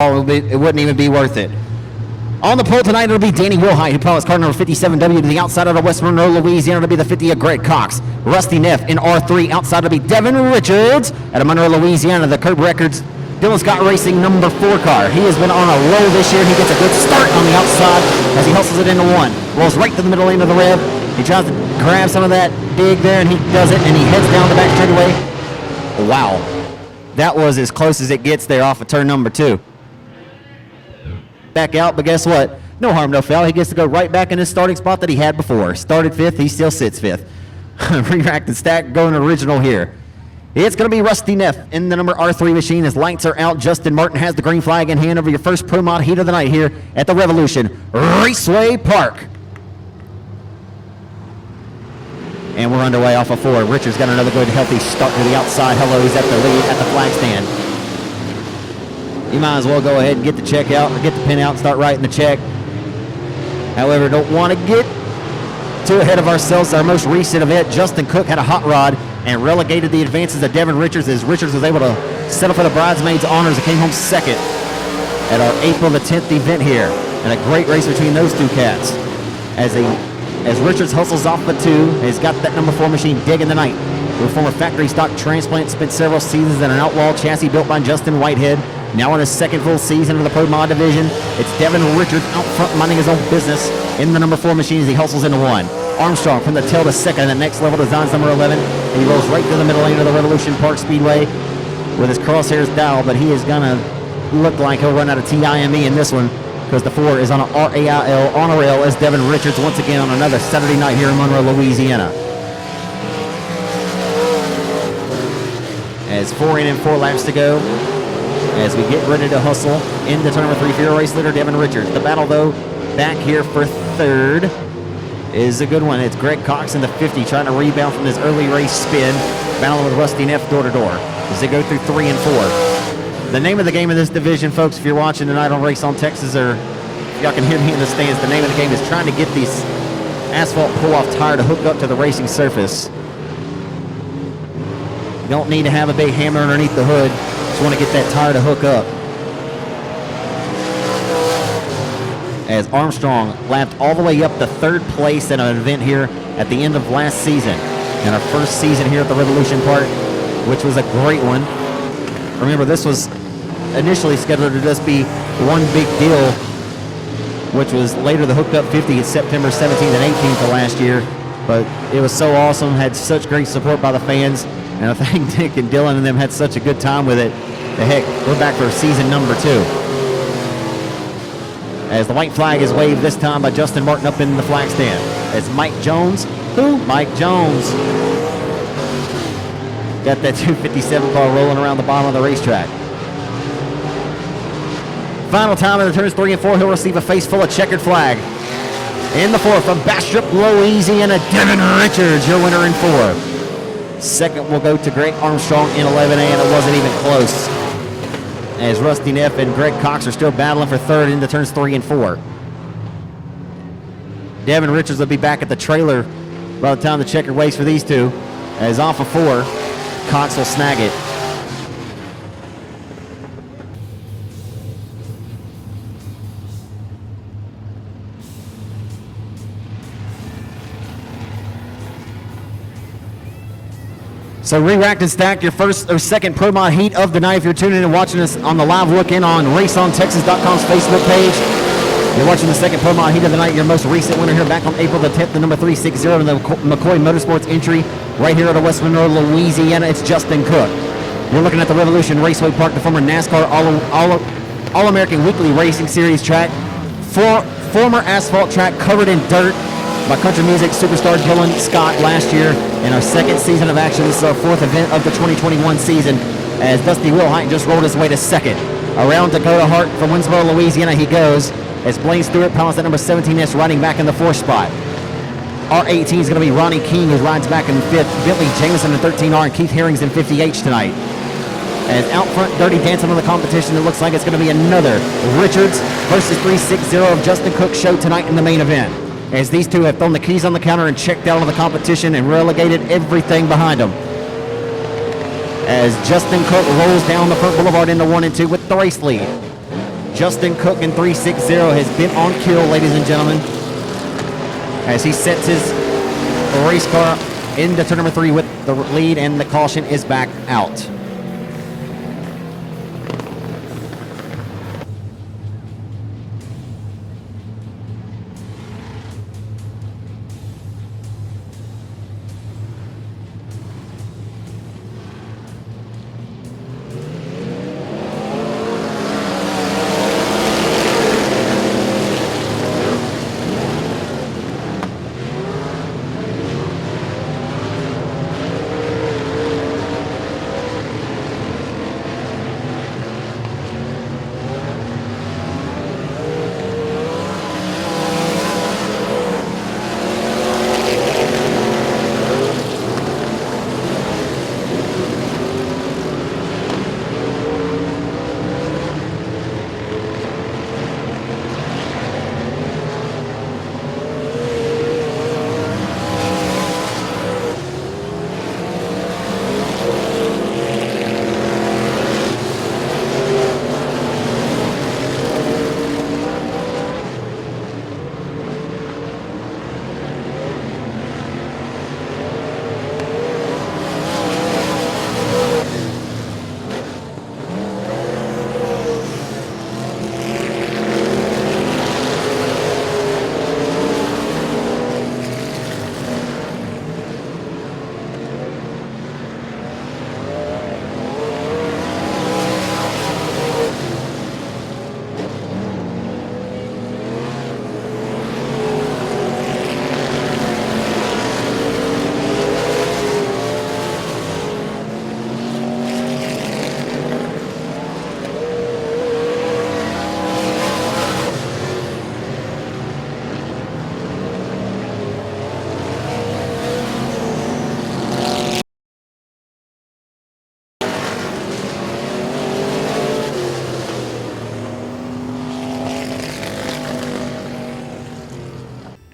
it wouldn't even be worth it. On the pole tonight, it'll be Danny Wilhite, who pilots car number 57W to the outside out of West Monroe, Louisiana. It'll be the 50 of Greg Cox. Rusty Neff in R3. Outside it'll be Devin Richards out of Monroe, Louisiana. The Curb Records Dylan Scott Racing number 4 car. He has been on a roll this year. He gets a good start on the outside as he hustles it into 1. Rolls right to the middle lane of the rev. He tries to grab some of that big there, and he does it, and he heads down the back straightaway. Wow. That was as close as it gets there off of turn number 2. Back out, but guess what? No harm, no foul. He gets to go right back in his starting spot that he had before. Started 5th, he still sits 5th. Re-racked and stacked, going original here. It's going to be Rusty Neff in the number R3 machine. His lights are out. Justin Martin has the green flag in hand over your first Pro Mod heat of the night here at the Revolution Raceway Park. And we're underway off of 4. Richards got another good, healthy start to the outside. Hello, he's at the lead at the flag stand. You might as well go ahead and get the check out, or get the pin out and start writing the check. However, don't want to get too ahead of ourselves. Our most recent event, Justin Cook had a hot rod and relegated the advances of Devin Richards, as Richards was able to settle for the bridesmaids' honors and came home second at our April the 10th event here. And a great race between those two cats. As Richards hustles off the 2, he's got that number 4 machine digging the night. The former factory stock transplant, spent several seasons in an outlaw chassis built by Justin Whitehead. Now in his second full season of the Pro Mod division, it's Devin Richards out front minding his own business in the number 4 machine as he hustles into 1. Armstrong from the tail to second, and the next level designs number 11, and he rolls right to the middle lane of the Revolution Park Speedway with his crosshairs dialed, but he is gonna look like he'll run out of TIME in this one because the 4 is on a RAIL on a rail as Devin Richards once again on another Saturday night here in Monroe, Louisiana. As 4 in and 4 laps to go, as we get ready to hustle into turn number 3 for your race leader, Devin Richards. The battle, though, back here for 3rd is a good one. It's Greg Cox in the 50 trying to rebound from his early race spin, battling with Rusty Neff door to door as they go through 3 and 4. The name of the game in this division, folks, if you're watching tonight on Race on Texas, or if y'all can hear me in the stands, the name of the game is trying to get these asphalt pull-off tire to hook up to the racing surface. You don't need to have a big hammer underneath the hood. Just want to get that tire to hook up. As Armstrong lapped all the way up to 3rd place in an event here at the end of last season. And our first season here at the Revolution Park, which was a great one. Remember, this was initially scheduled to just be one big deal, which was later the Hooked Up 50 in September 17th and 18th of last year. But it was so awesome, had such great support by the fans. And I think Dick and Dylan and them had such a good time with it. The heck, we're back for season number 2. As the white flag is waved this time by Justin Martin up in the flag stand. It's Mike Jones. Who? Mike Jones. Got that 257 car rolling around the bottom of the racetrack. Final time in the turns 3 and 4, he'll receive a face full of checkered flag. In the 4 from Bastrop, Louisiana, Devin Richards, your winner in 4. Second will go to Greg Armstrong in 11A, and it wasn't even close. As Rusty Neff and Greg Cox are still battling for 3rd into turns 3 and 4. Devin Richards will be back at the trailer by the time the checkered waits for these two. As off of 4, Cox will snag it. So re-racked and stacked, your first or second Pro Mod heat of the night. If you're tuning in and watching us on the live look-in on RaceOnTexas.com's Facebook page, you're watching the second Pro Mod heat of the night. Your most recent winner here back on April the 10th, the number 360 in the McCoy Motorsports entry right here at the West Monroe, Louisiana. It's Justin Cook. You're looking at the Revolution Raceway Park, the former NASCAR All-American Weekly Racing Series track. Former asphalt track covered in dirt by country music superstar Dylan Scott last year in our 2nd season of action. This is our 4th event of the 2021 season as Dusty Wilhite just rolled his way to 2nd. Around Dakota Hart from Winsboro, Louisiana he goes as Blaine Stewart pilots at number 17S riding back in the 4th spot. R18 is going to be Ronnie King, who rides back in 5th. Bentley Jameson in 13R and Keith Herring's in 50H tonight. As out front, Dirty Dancing on the competition, it looks like it's going to be another Richards versus 360 of Justin Cook show tonight in the main event. As these two have thrown the keys on the counter and checked out of the competition and relegated everything behind them. As Justin Cook rolls down the front boulevard into 1 and 2 with the race lead. Justin Cook in 360 has been on kill, ladies and gentlemen, as he sets his race car into turn number 3 with the lead, and the caution is back out.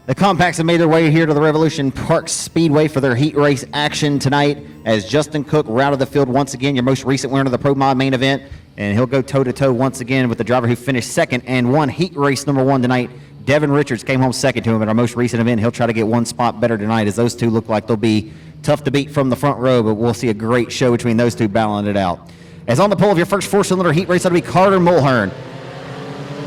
The Compacts have made their way here to the Revolution Park Speedway for their heat race action tonight, as Justin Cook routed the field once again, your most recent winner of the Pro Mod main event, and he'll go toe-to-toe once again with the driver who finished second and won heat race number 1 tonight. Devin Richards came home second to him at our most recent event. He'll try to get one spot better tonight, as those two look like they'll be tough to beat from the front row, but we'll see a great show between those two battling it out. As on the pole of your first 4-cylinder heat race, that'll be Carter Mulhern.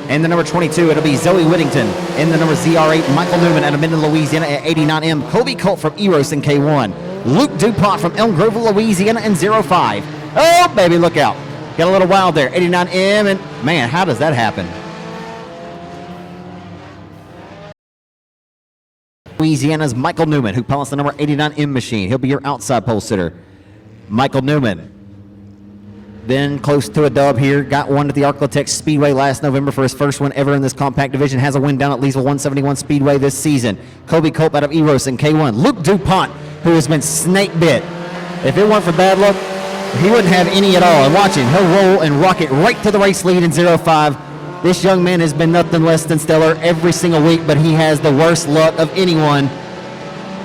In the number 22, it'll be Zoe Whittington. In the number ZR8, Michael Newman out of Minden, Louisiana at 89M. Kobe Colt from Eros in K1. Luke DuPont from Elm Grove, Louisiana in 05. Oh, baby, look out. Got a little wild there. 89M, and man, how does that happen? Louisiana's Michael Newman, who pilots the number 89M machine. He'll be your outside pole sitter. Michael Newman. Been close to a dub here. Got one at the Arklatex Speedway last November for his first one ever in this compact division. Has a win down at Leesville 171 Speedway this season. Kobe Colt out of Eros in K1. Luke DuPont, who has been snake bit. If it weren't for bad luck, he wouldn't have any at all. And watch him. He'll roll and rocket right to the race lead in 05. This young man has been nothing less than stellar every single week, but he has the worst luck of anyone,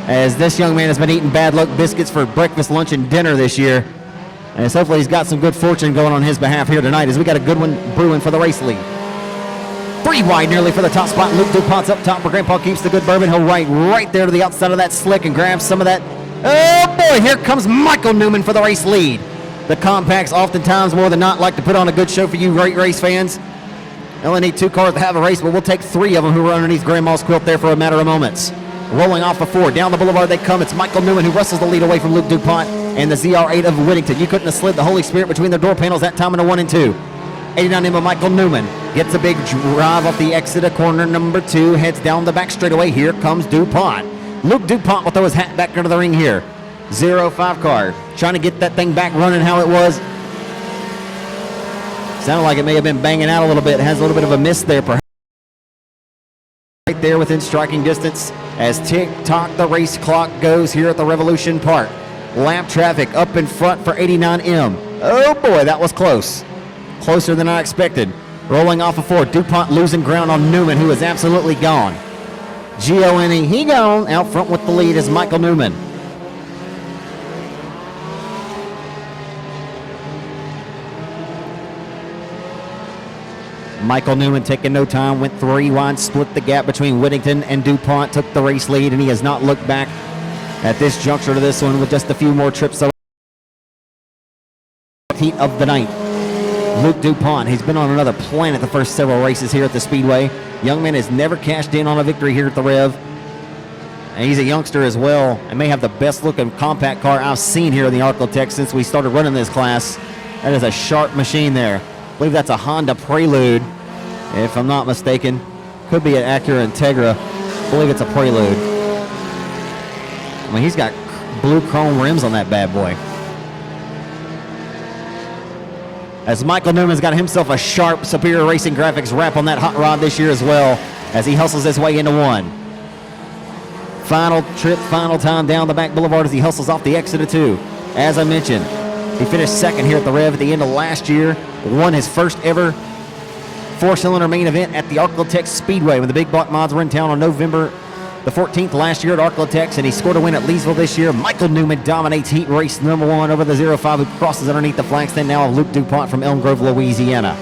as this young man has been eating bad luck biscuits for breakfast, lunch, and dinner this year. And so hopefully he's got some good fortune going on his behalf here tonight, as we got a good one brewing for the race lead. 3 wide nearly for the top spot. Luke DuPont's up top where Grandpa keeps the good bourbon. He'll right there to the outside of that slick and grab some of that. Oh boy, here comes Michael Newman for the race lead. The compacts oftentimes more than not like to put on a good show for you great race fans. They only need 2 cars to have a race, but we'll take 3 of them who are underneath Grandma's quilt there for a matter of moments. Rolling off of 4. Down the boulevard they come. It's Michael Newman who wrestles the lead away from Luke DuPont and the ZR8 of Whittington. You couldn't have slid the Holy Spirit between their door panels that time in a 1 and 2. 89M of Michael Newman gets a big drive off the exit of corner number 2. Heads down the back straightaway. Here comes DuPont. Luke DuPont will throw his hat back into the ring here. 05 car. Trying to get that thing back running how it was. Sounded like it may have been banging out a little bit. It has a little bit of a miss there, perhaps. Right there within striking distance as tick-tock the race clock goes here at the Revolution Park. Lap traffic up in front for 89M. Oh boy, that was close. Closer than I expected. Rolling off of 4. DuPont losing ground on Newman, who is absolutely gone. G-O-N-E, he gone. Out front with the lead is Michael Newman. Michael Newman taking no time, went 3 wide, split the gap between Whittington and DuPont, took the race lead, and he has not looked back at this juncture to this one with just a few more trips away. Heat of the night. Luke DuPont, he's been on another planet the first several races here at the Speedway. Young man has never cashed in on a victory here at the Rev. And he's a youngster as well and may have the best looking compact car I've seen here in the Arcotech since we started running this class. That is a sharp machine there. I believe that's a Honda Prelude, if I'm not mistaken. Could be an Acura Integra. I believe it's a Prelude. I mean, he's got blue chrome rims on that bad boy. As Michael Newman's got himself a sharp Superior Racing Graphics wrap on that hot rod this year as well, as he hustles his way into one. Final trip, final time down the back boulevard as he hustles off the exit of 2. As I mentioned, he finished second here at the Rev at the end of last year, won his first ever 4-cylinder main event at the Arcotech Speedway when the Big Block Mods were in town on November the 14th last year at Arcotech, and he scored a win at Leesville this year. Michael Newman dominates heat race number 1 over the 05, who crosses underneath the flag stand now of Luke DuPont from Elm Grove, Louisiana.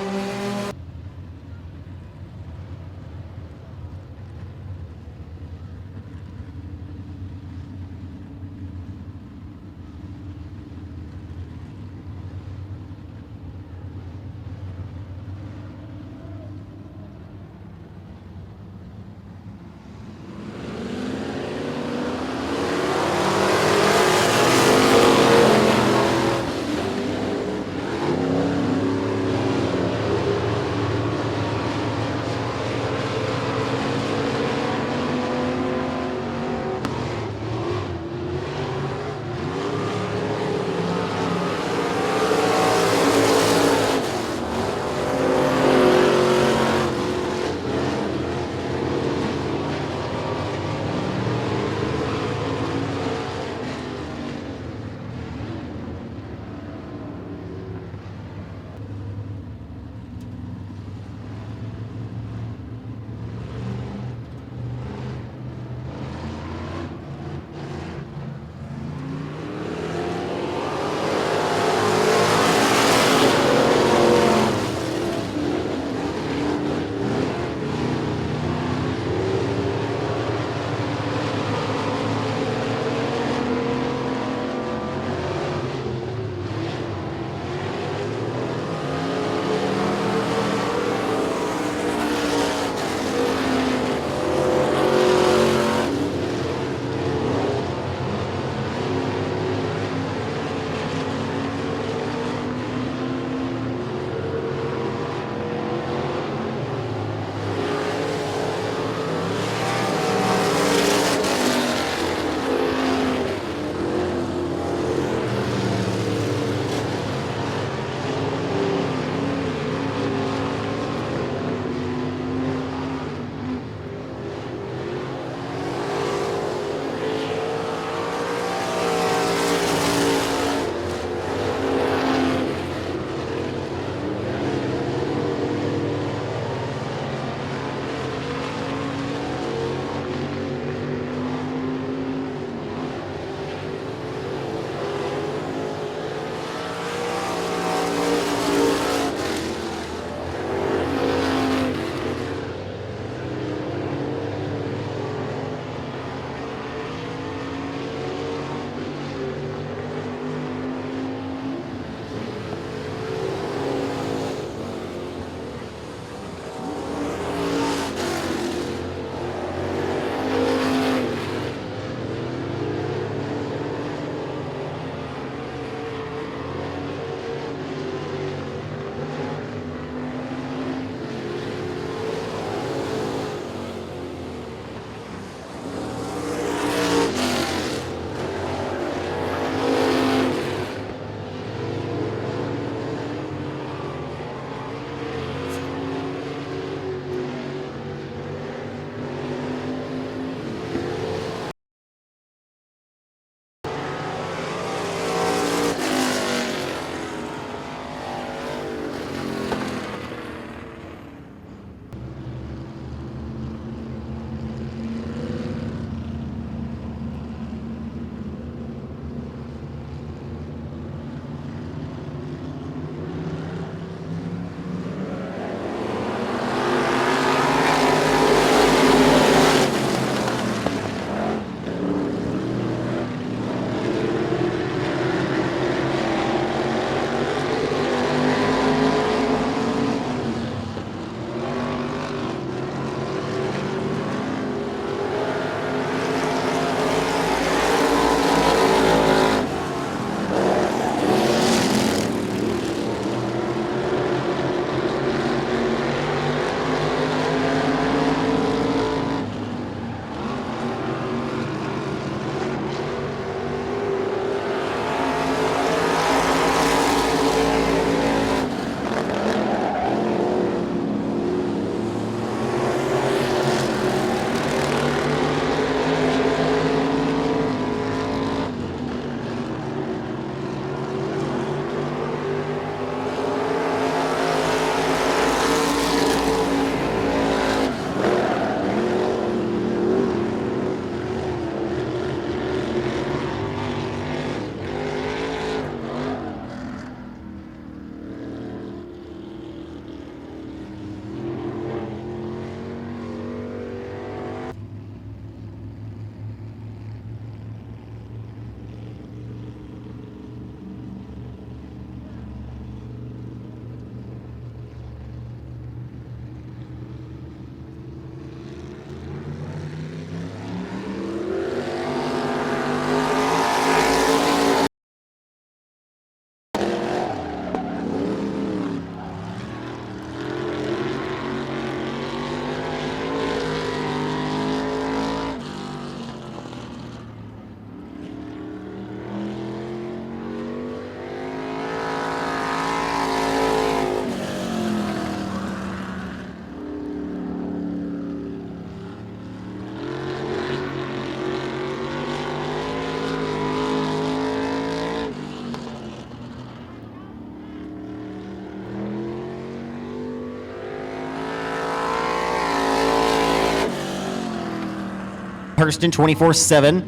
Hurston, 24-7.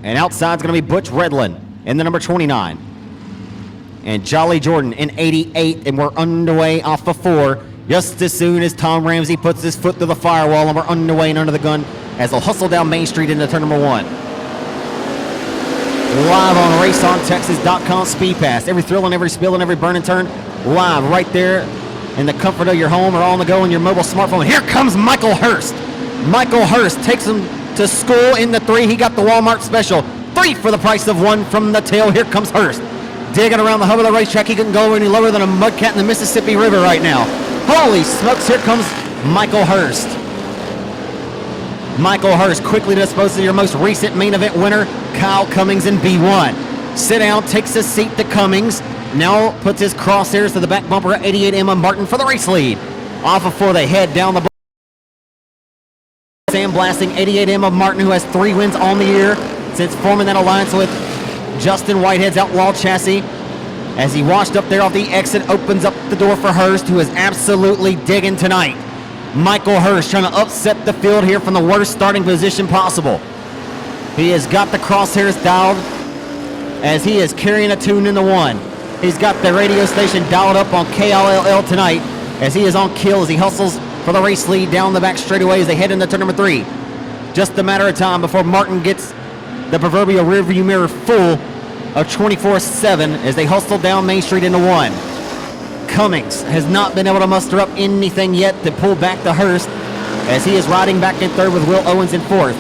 And outside's going to be Butch Redlin in the number 29. And Jolly Jordan in 88, and we're underway off of 4. Just as soon as Tom Ramsey puts his foot through the firewall, and we're underway and under the gun as they'll hustle down Main Street into turn number 1. Live on RaceOnTexas.com Speed Pass. Every thrill and every spill and every burn and turn, live right there in the comfort of your home or on the go on your mobile smartphone. Here comes Michael Hurst. Michael Hurst takes him to school in the 3. He got the Walmart special. 3 for the price of 1 from the tail. Here comes Hurst. Digging around the hub of the racetrack. He couldn't go any lower than a mudcat in the Mississippi River right now. Holy smokes, here comes Michael Hurst. Michael Hurst quickly disposes of your most recent main event winner, Kyle Cummings in B1. Sit down, takes a seat to Cummings. Now puts his crosshairs to the back bumper at 88 Emma Martin for the race lead. Off of 4, they head down the sandblasting 88 Emma Martin, who has 3 wins on the year since forming that alliance with Justin Whitehead's Outlaw Chassis. As he washed up there off the exit, opens up the door for Hurst, who is absolutely digging tonight. Michael Hurst trying to upset the field here from the worst starting position possible. He has got the crosshairs dialed as he is carrying a tune in the 1. He's got the radio station dialed up on KLLL tonight as he is on kill as he hustles for the race lead down the back straightaway as they head into turn number 3. Just a matter of time before Martin gets the proverbial rearview mirror full of 24-7 as they hustle down Main Street into 1. Cummings has not been able to muster up anything yet to pull back the Hurst as he is riding back in 3rd with Will Owens in 4th.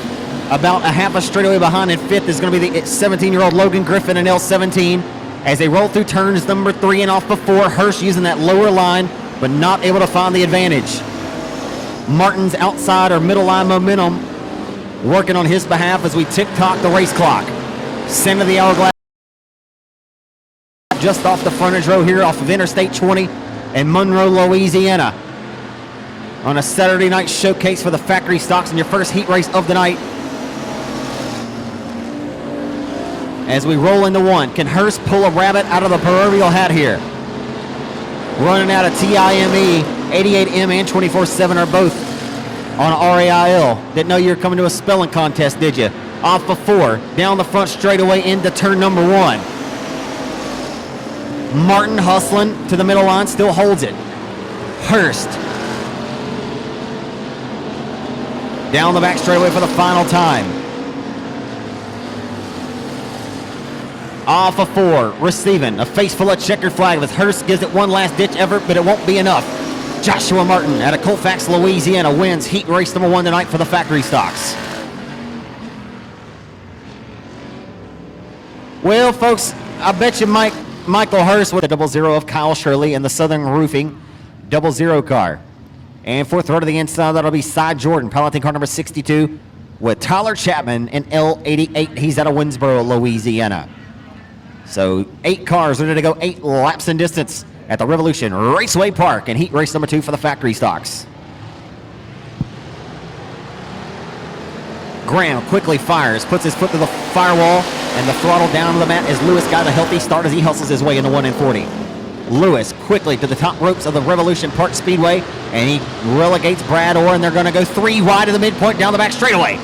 About a half a straightaway behind in 5th is going to be the 17-year-old Logan Griffin in L17 as they roll through turns number 3 and off before. Hurst using that lower line but not able to find the advantage. Martin's outside or middle line momentum working on his behalf as we tick-tock the race clock. Center of the hourglass just off the frontage row here off of Interstate 20 in Monroe, Louisiana. On a Saturday night showcase for the factory stocks in your first heat race of the night. As we roll into 1, can Hurst pull a rabbit out of the proverbial hat here? Running out of TIME, 88M and 24-7 are both on RAIL. Didn't know you were coming to a spelling contest, did you? Off of 4, down the front straightaway into turn number 1. Martin hustling to the middle line, still holds it. Hurst down the back straightaway for the final time. Off of 4, receiving a face full of checkered flag as Hurst gives it one last ditch effort, but it won't be enough. Joshua Martin out of Colfax, Louisiana wins heat race number 1 tonight for the factory stocks. Well, folks, I bet you Michael Hurst with the 00 of Kyle Shirley in the Southern Roofing 00 car. And 4th row to the inside, that'll be Cy Jordan, piloting car number 62 with Tyler Chapman in L88. He's out of Winsboro, Louisiana. So 8 cars ready to go 8 laps in distance at the Revolution Raceway Park in heat race number 2 for the factory stocks. Graham quickly fires, puts his foot to the firewall, and the throttle down to the mat as Lewis got a healthy start as he hustles his way into 1 and 40. Lewis quickly to the top ropes of the Revolution Park Speedway, and he relegates Brad Orr, and they're going to go 3 wide of the midpoint down the back straightaway.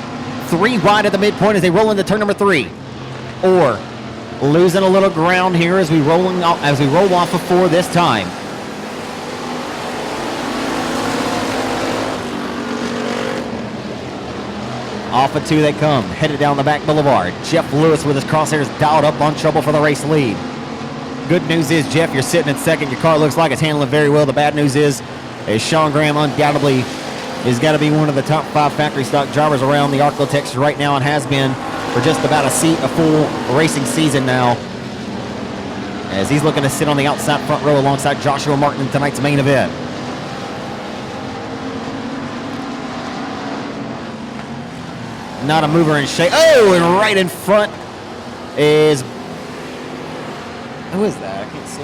3 wide at the midpoint as they roll into turn number 3. Orr losing a little ground here as we roll off of 4 this time. Off of 2 they come, headed down the back boulevard. Jeff Lewis with his crosshairs dialed up on trouble for the race lead. Good news is, Jeff, you're sitting in 2nd. Your car looks like it's handling very well. The bad news is Sean Graham undoubtedly has got to be one of the top 5 factory stock drivers around the Arco, Texas right now, and has been for just about a full racing season now, as he's looking to sit on the outside front row alongside Joshua Martin in tonight's main event. Not a mover and shake. Oh, and right in front is... Who is that? I can't see.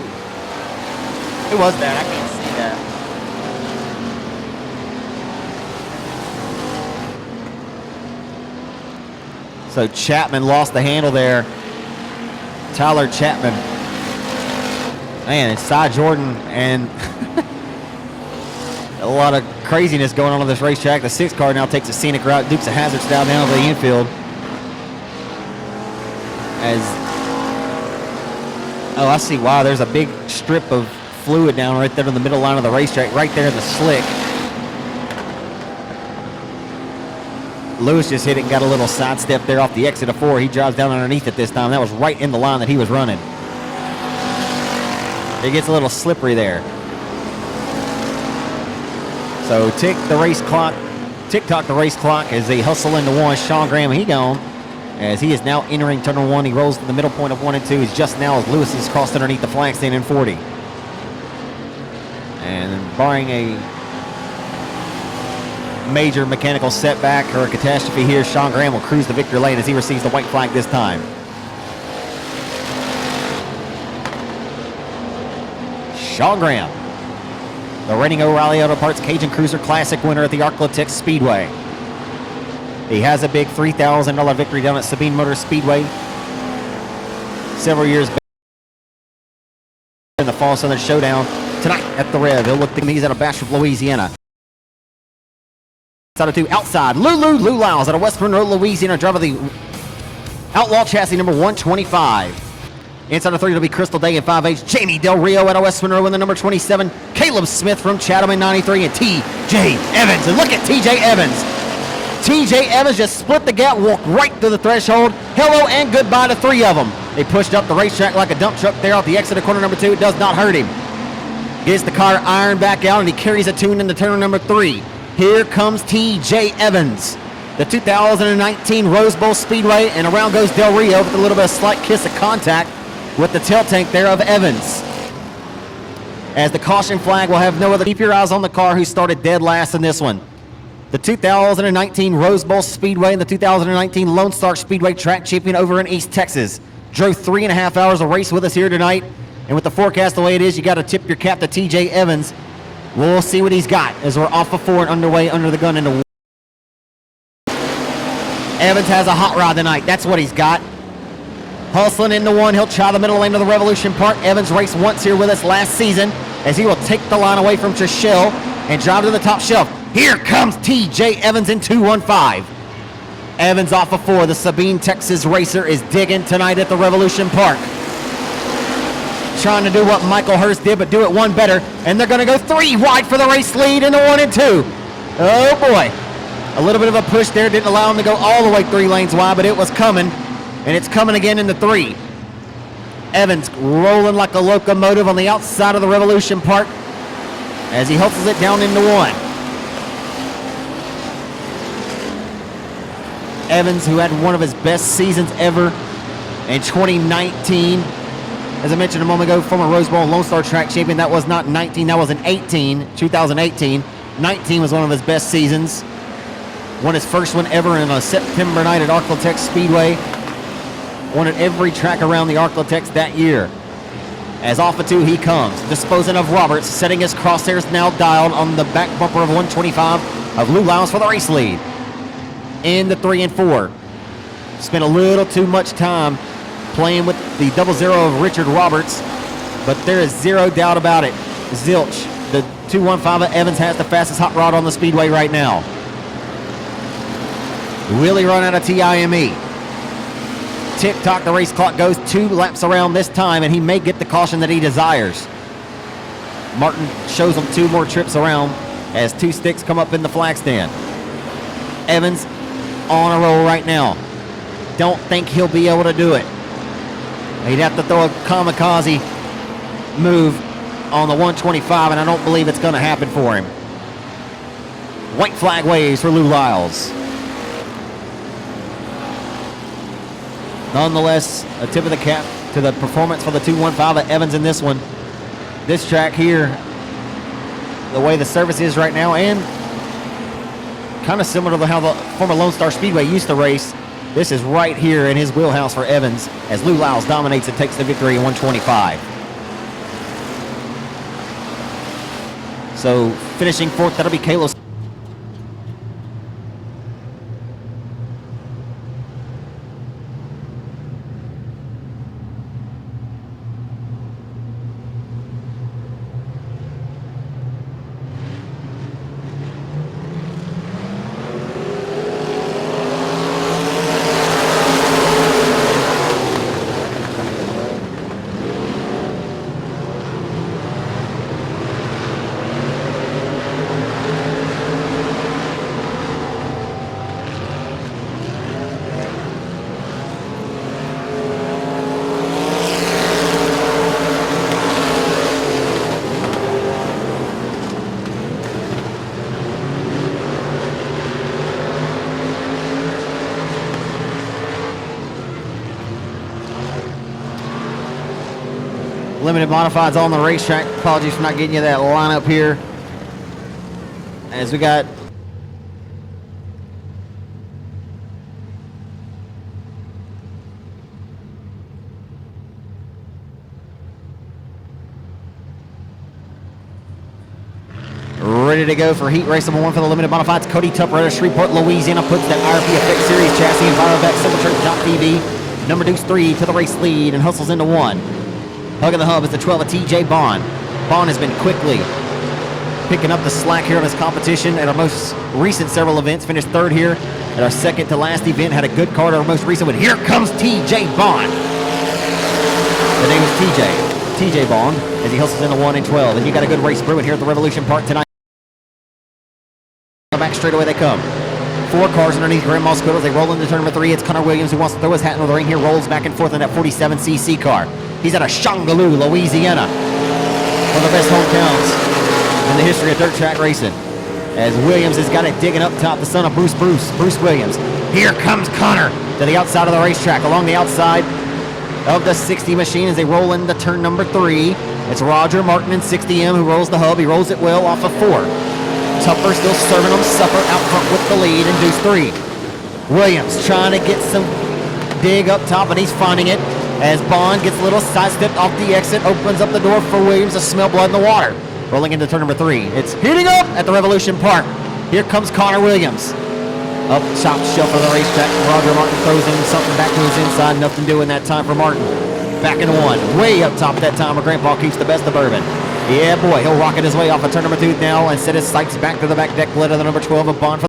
Who was that? I can't see that. So Chapman lost the handle there. Tyler Chapman. Man, it's Cy Jordan and A lot of craziness going on this racetrack. The 6 car now takes a scenic route. Dukes of Hazzard style down to the infield. I see. Wow, there's a big strip of fluid down right there in the middle line of the racetrack, right there in the slick. Lewis just hit it and got a little sidestep there off the exit of 4. He drives down underneath it this time. That was right in the line that he was running. It gets a little slippery there. So tick-tock the race clock as they hustle into 1. Sean Graham, he gone. As he is now entering turn 1. He rolls to the middle point of 1 and 2. He's just now as Lewis has crossed underneath the flag stand in 40. And barring a major mechanical setback or a catastrophe here, Sean Graham will cruise the victory lane as he receives the white flag this time. Sean Graham, the reigning O'Reilly Auto Parts Cajun Cruiser Classic winner at the Arklatex Speedway. He has a big $3,000 victory down at Sabine Motor Speedway several years back in the Fall Southern Showdown. Tonight at the Rev, he'll look to he's out of Bastrop, Louisiana. Out of 2, outside, Lou Lyles out of West Monroe, Louisiana, driver of the Outlaw chassis number 125. Inside of 3, it'll be Crystal Day in 5H. Jamie Del Rio out of West Monroe in the number 27. Caleb Smith from Chatham in 93. And T.J. Evans. And look at T.J. Evans. T.J. Evans just split the gap, walked right through the threshold. Hello and goodbye to 3 of them. They pushed up the racetrack like a dump truck there off the exit of corner number 2. It does not hurt him. Gets the car ironed back out, and he carries a tune into turn number 3. Here comes T.J. Evans. The 2019 Rose Bowl Speedway, and around goes Del Rio with a little bit of slight kiss of contact with the tail tank there of Evans. As the caution flag will have no other. Keep your eyes on the car who started dead last in this one. The 2019 Rose Bowl Speedway and the 2019 Lone Star Speedway track champion over in East Texas. Drove 3.5 hours of race with us here tonight. And with the forecast the way it is, you got to tip your cap to T.J. Evans. We'll see what he's got as we're off of 4 and underway under the gun into 1. Evans has a hot rod tonight. That's what he's got. Hustling into 1. He'll try the middle lane of the Revolution Park. Evans raced once here with us last season as he will take the line away from Trishelle and drive to the top shelf. Here comes T.J. Evans in 215. Evans off of 4. The Sabine, Texas racer is digging tonight at the Revolution Park. Trying to do what Michael Hurst did, but do it 1 better. And they're going to go 3 wide for the race lead into 1 and 2. Oh, boy. A little bit of a push there. Didn't allow him to go all the way 3 lanes wide, but it was coming. And it's coming again into 3. Evans rolling like a locomotive on the outside of the Revolution Park as he hustles it down into 1. Evans, who had one of his best seasons ever in 2019. As I mentioned a moment ago, former Rose Bowl Lone Star track champion. That was not 19, that was in 2018. 19 was one of his best seasons. Won his first one ever in a September night at Arklatex Speedway. Won at every track around the Arklatex that year. As off of 2 he comes, disposing of Roberts, setting his crosshairs now dialed on the back bumper of 125 of Lou Lyles for the race lead. In the 3 and 4. Spent a little too much time playing with the 00 of Richard Roberts, but there is zero doubt about it. Zilch, the 215 of Evans, has the fastest hot rod on the speedway right now. Will he run out of TIME? Tick-tock, the race clock goes 2 laps around this time, and he may get the caution that he desires. Martin shows him 2 more trips around as 2 sticks come up in the flag stand. Evans on a roll right now. Don't think he'll be able to do it. He'd have to throw a kamikaze move on the 125, and I don't believe it's going to happen for him. White flag waves for Lou Lyles. Nonetheless, a tip of the cap to the performance for the 215 of Evans in this one. This track here, the way the surface is right now, and kind of similar to how the former Lone Star Speedway used to race, this is right here in his wheelhouse for Evans as Lou Lyles dominates and takes the victory in 125. So finishing 4th, that'll be Kalos. limited modifieds on the racetrack. Apologies for not getting you that lineup here. As we got ready to go for heat race number 1 for the limited modifieds. Cody Tupper out of Shreveport, Louisiana, puts that IRP Effect Series chassis and Envirovac Silverchurch.tv. Number Deuce 3 to the race lead and hustles into 1. Hugging the hub is the 12 of TJ Bond. Bond has been quickly picking up the slack here in his competition at our most recent several events. Finished 3rd here at our second to last event. Had a good card at our most recent one. Here comes TJ Bond. The name is TJ Bond as he hustles into 1 and 12. And you got a good race brewing here at the Revolution Park tonight. Back straight away they come. 4 cars underneath Grandma Squiddles. They roll into turn number 3. It's Connor Williams who wants to throw his hat into the ring here. Rolls back and forth in that 47cc car. He's out of Shongaloo, Louisiana. One of the best hometowns in the history of dirt track racing. As Williams has got it digging up top, the son of Bruce Williams. Here comes Connor to the outside of the racetrack, along the outside of the 60 machine as they roll into turn number 3. It's Roger Martin in 60M who rolls the hub. He rolls it well off of 4. Tupper still serving them supper out front with the lead in Deuce 3. Williams trying to get some dig up top, and he's finding it as Bond gets a little sidestepped off the exit, opens up the door for Williams to smell blood in the water. Rolling into turn number 3. It's heating up at the Revolution Park. Here comes Connor Williams. Up top shelf of the racetrack. Roger Martin throws him something back to his inside. Nothing doing that time for Martin. Back in 1. Way up top that time where Grandpa keeps the best of bourbon. Yeah, boy, he'll rocket his way off of turn number 2 now and set his sights back to the back deck led of the number 12 of Bond for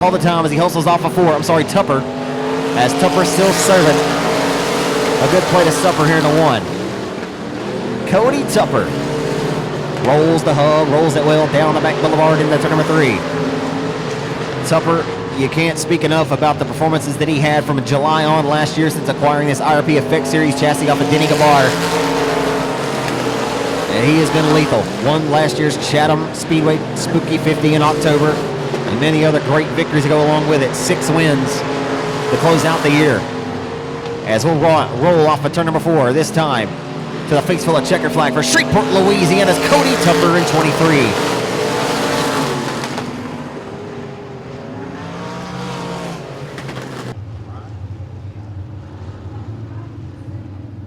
all the time as he hustles off of 4. Tupper. As Tupper's still serving. A good play to supper here in the 1. Cody Tupper rolls the hub, rolls it well down the back boulevard into turn number 3. Tupper, you can't speak enough about the performances that he had from July on last year since acquiring this IRP Effect Series chassis off of Denny Gabar. And he has been lethal. Won last year's Chatham Speedway Spooky 50 in October, and many other great victories to go along with it. 6 wins to close out the year. As we'll roll off of turn number 4 this time to the face full of checker flag for Shreveport, Louisiana's Cody Tupper in 23.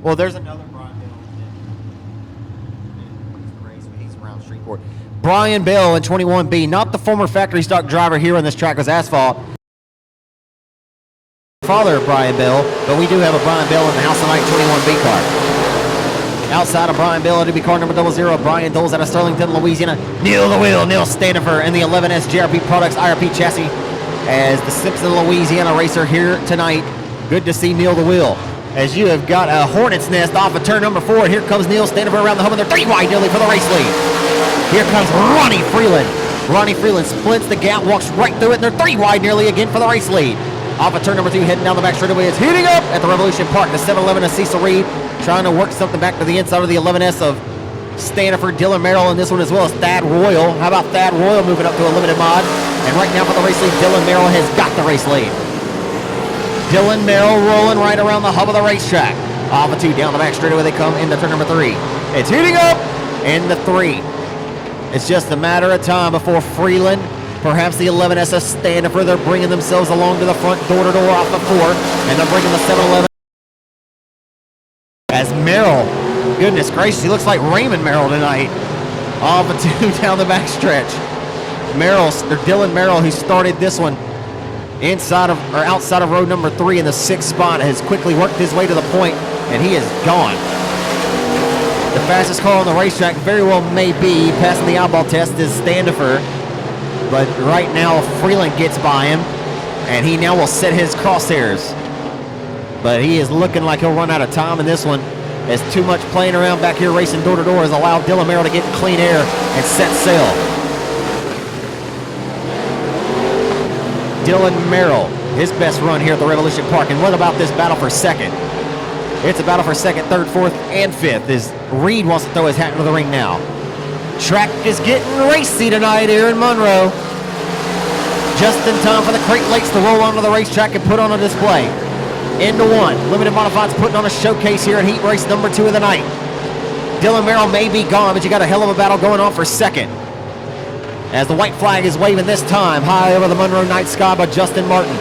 Well, there's another Brian Bell race. He's around Shreveport. Brian Bell in 21B, not the former factory stock driver here on this track was asphalt. Father of Brian Bell, but we do have a Brian Bell in the house tonight, 21B car. Outside of Brian Bell, it'll be car number 00. Brian Doles out of Sterlington, Louisiana. Neil the Wheel, Neil Standifer in the 11S JRP Products IRP chassis as the Simpson, Louisiana racer here tonight. Good to see Neil the Wheel. As you have got a hornet's nest off of turn number 4. Here comes Neil Standifer around the hub, and they're 3 wide nearly for the race lead. Here comes Ronnie Freeland. Ronnie Freeland splits the gap, walks right through it, and they're 3 wide nearly again for the race lead. Off of turn number 2, heading down the back straightaway. It's heating up at the Revolution Park. The 711 of Cecil Reed trying to work something back to the inside of the 11S of Standifer, Dylan Merrill in this one as well as Thad Royal. How about Thad Royal moving up to a limited mod? And right now for the race lead, Dylan Merrill has got the race lead. Dylan Merrill rolling right around the hub of the racetrack. Off of 2, down the back straightaway they come into turn number 3. It's heating up in the 3. It's just a matter of time before Freeland, perhaps the 11S of Standifer, they're bringing themselves along to the front door to door off of 4, and they're bringing the 711. As Merrill, goodness gracious, he looks like Raymond Merrill tonight. Off of 2 down the back stretch. Dylan Merrill, who started this one inside of or outside of row number 3 in the 6th spot, has quickly worked his way to the point, and he is gone. The fastest car on the racetrack very well may be, passing the eyeball test, is Standifer. But right now, Freeland gets by him, and he now will set his crosshairs. But he is looking like he'll run out of time in this one, as too much playing around back here racing door to door has allowed Dylan Merrill to get in clean air and set sail. Dylan Merrill, his best run here at the Revolution Park. And what about this battle for second? It's a battle for second, third, fourth, and fifth as Reed wants to throw his hat into the ring now. Track is getting racy tonight here in Monroe. Just in time for the Crate Lakes to roll onto the racetrack and put on a display. into one. Limited Modifieds putting on a showcase here in heat race number 2 of the night. Dylan Merrill may be gone, but you got a hell of a battle going on for second. As the white flag is waving this time, high over the Monroe night sky by Justin Martin.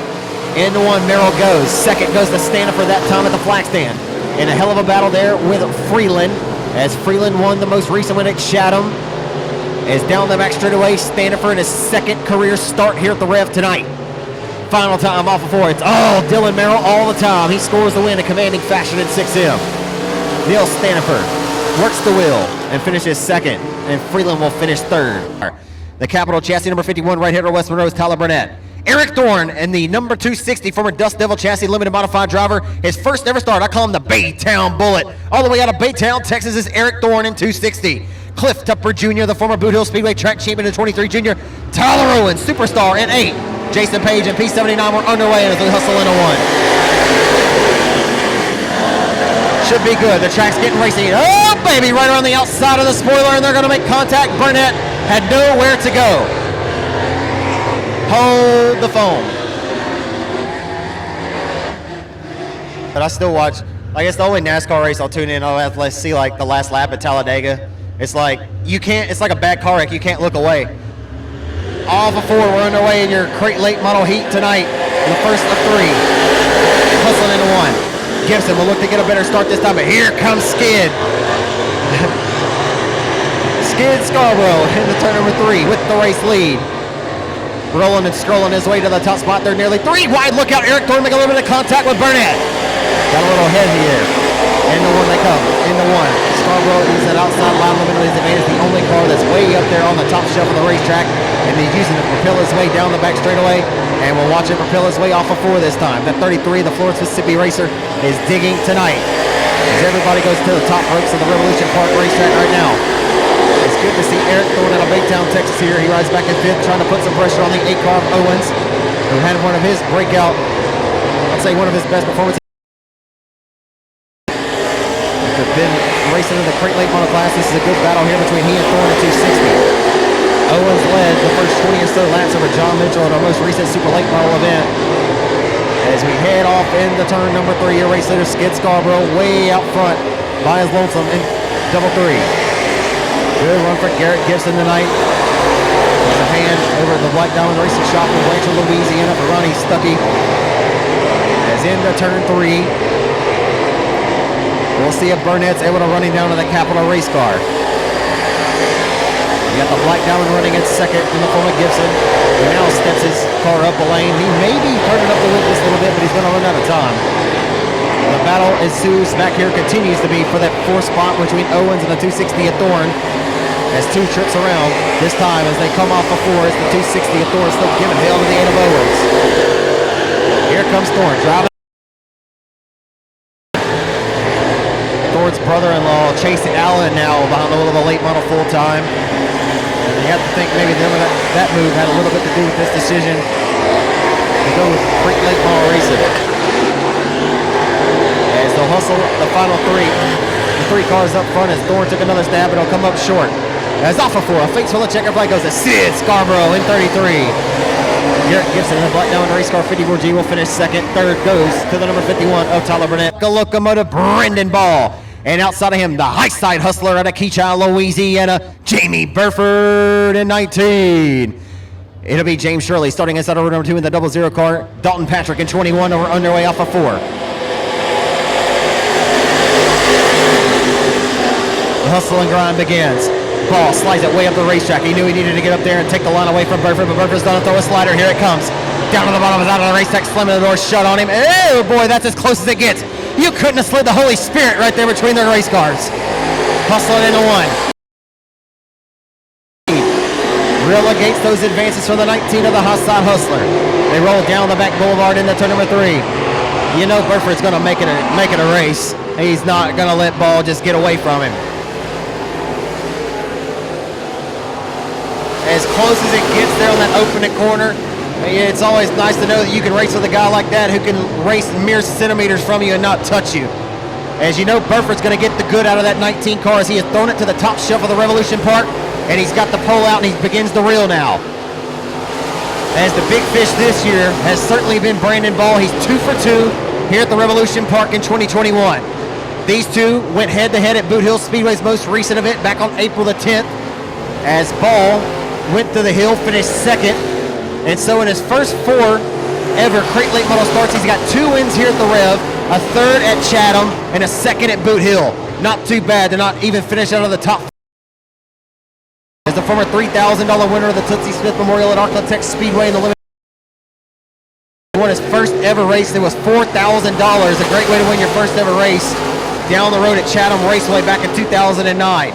Into one, Merrill goes. Second goes to Stanifer that time at the flag stand. In a hell of a battle there with Freeland, as Freeland won the most recent one at Chatham. Is down the back straightaway, Stanifer in his second career start here at the Rev tonight. Final time off of 4. It's all Dylan Merrill all the time. He scores the win in commanding fashion in 6M. Neil Stanifer works the wheel and finishes second, and Freeland will finish third. The Capital chassis number 51 right hitter West Monroe's Tyler Burnett. Eric Thorne and the number 260 former Dust Devil chassis limited modified driver. His first ever start. I call him the Baytown Bullet. All the way out of Baytown, Texas is Eric Thorne in 260. Cliff Tupper Jr., the former Boot Hill Speedway track champion in 23 junior. Tyler Owen, superstar in 8. Jason Page and P79 were underway as they hustle into 1. Should be good. The track's getting racy. Oh, baby, right around the outside of the spoiler, and they're going to make contact. Burnett had nowhere to go. Hold the phone. But I still watch. I guess the only NASCAR race I'll tune in, I'll have to see like the last lap at Talladega. It's like you can't. It's like a bad car wreck. You can't look away. All for 4. We're underway in your crate late model heat tonight. The first of 3. Hustling into 1. Gibson will look to get a better start this time, but here comes Skid. Skid Scarborough into turn number 3 with the race lead. Rolling and scrolling his way to the top spot. They're nearly 3 wide. Look out, Eric Thorne make a little bit of contact with Burnett. Got a little head here. Into 1 they come. Into 1. Scarborough is that outside line limit of his advantage. The only car that's way up there on the top shelf of the racetrack. And he's using it to propel his way down the back straightaway. And we'll watch it propel his way off of 4 this time. That 33, the Florence Mississippi racer, is digging tonight. As everybody goes to the top ropes of the Revolution Park racetrack right now. It's good to see Eric Thorne out of Baytown, Texas here. He rides back in 5th, trying to put some pressure on the 8 car of Owens, who had one of his breakout, I'd say one of his best performances. Been racing in the crate late model class. This is a good battle here between he and Thorne at 260. Owens led the first 20 or so laps over John Mitchell in our most recent super late model event. As we head off into turn number 3, your race leader Skid Scarborough way out front by his lonesome in double 3. Good run for Garrett Gibson tonight. There's a hand over at the Black Diamond Racing Shop in Blanchard, Louisiana for Ronnie Stuckey. As into turn 3. We'll see if Burnett's able to run him down to the Capital race car. You got the Black Diamond running in second in the form of Gibson. He now steps his car up a lane. He may be turning up the lid just a little bit, but he's going to run out of time. The battle ensues back here continues to be for that 4th spot between Owens and the 260 at Thorne. As 2 trips around, this time as they come off of 4, it's the 260 at Thorne still giving hell to the 8 of Owens. Here comes Thorne driving. Thorne's brother-in-law, Chase Allen, now behind the wheel of a late model full-time. And you have to think maybe that move had a little bit to do with this decision to go with late model racing. As they'll hustle the final 3. The 3 cars up front as Thorne took another stab, but it'll come up short. As off of 4, a fake full of checker flag goes to Sid Scarborough in 33. Garrett Gibson in the Black Diamond race car 54G will finish second. Third goes to the number 51 of Tyler Burnett. The locomotive Brendan Ball. And outside of him, the high side hustler out of Keachai, Louisiana, Jamie Burford in 19. It'll be James Shirley starting inside over number 2 in the 00 car. Dalton Patrick in 21 over underway off of 4. The hustle and grind begins. Ball slides it way up the racetrack. He knew he needed to get up there and take the line away from Burford, but Burford's going to throw a slider. Here it comes. Down to the bottom, out of the racetrack, slamming the door shut on him. Oh boy, that's as close as it gets. You couldn't have slid the Holy Spirit right there between their race cars. Hustling into 1. Relegates those advances from the 19 of the hot side hustler. They roll down the back boulevard into turn number 3. You know Burford's going to make it a race. He's not going to let Ball just get away from him. As close as it gets there on that opening corner, it's always nice to know that you can race with a guy like that who can race mere centimeters from you and not touch you. As you know, Burford's going to get the good out of that 19 car as he has thrown it to the top shelf of the Revolution Park, and he's got the pole out and he begins to reel now. As the big fish this year has certainly been Brandon Ball. He's 2 for 2 here at the Revolution Park in 2021. These two went head-to-head at Boot Hill Speedway's most recent event back on April the 10th, as Ball went to the hill, finished second. And so in his first 4 ever crate late model starts, he's got 2 wins here at the Rev, a 3rd at Chatham, and a 2nd at Boot Hill. Not too bad to not even finish out of the top. As the former $3,000 winner of the Tootsie Smith Memorial at Arklatex Speedway in the limited, he won his first ever race. It was $4,000, a great way to win your first ever race down the road at Chatham Raceway back in 2009.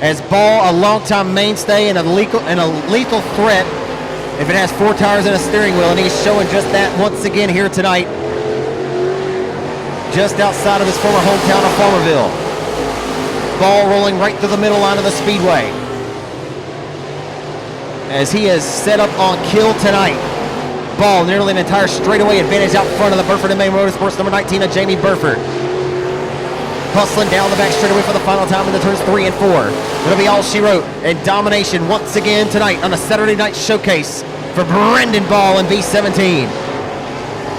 As Ball, a longtime mainstay and a lethal threat if it has 4 tires and a steering wheel, and he's showing just that once again here tonight, just outside of his former hometown of Farmerville. Ball rolling right through the middle line of the speedway, as he is set up on kill tonight. Ball nearly an entire straightaway advantage out front of the Burford and May Motorsports number 19 of Jamie Burford. Hustling down the back straightaway for the final time in the turns 3 and 4. It'll be all she wrote and domination once again tonight on a Saturday night showcase for Brendan Ball in B17.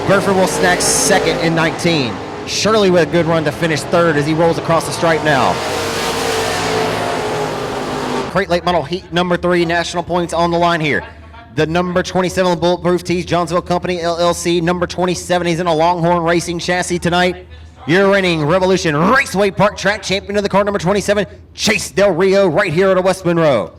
Burford will snag 2nd in 19. Shirley with a good run to finish 3rd as he rolls across the stripe now. Crate late model heat number 3, national points on the line here. The number 27 Bulletproof Tees, Johnsville Company LLC. Number 27, he's in a Longhorn Racing chassis tonight. Your reigning Revolution Raceway Park Track champion of the car, number 27, Chase Del Rio, right here at West Monroe.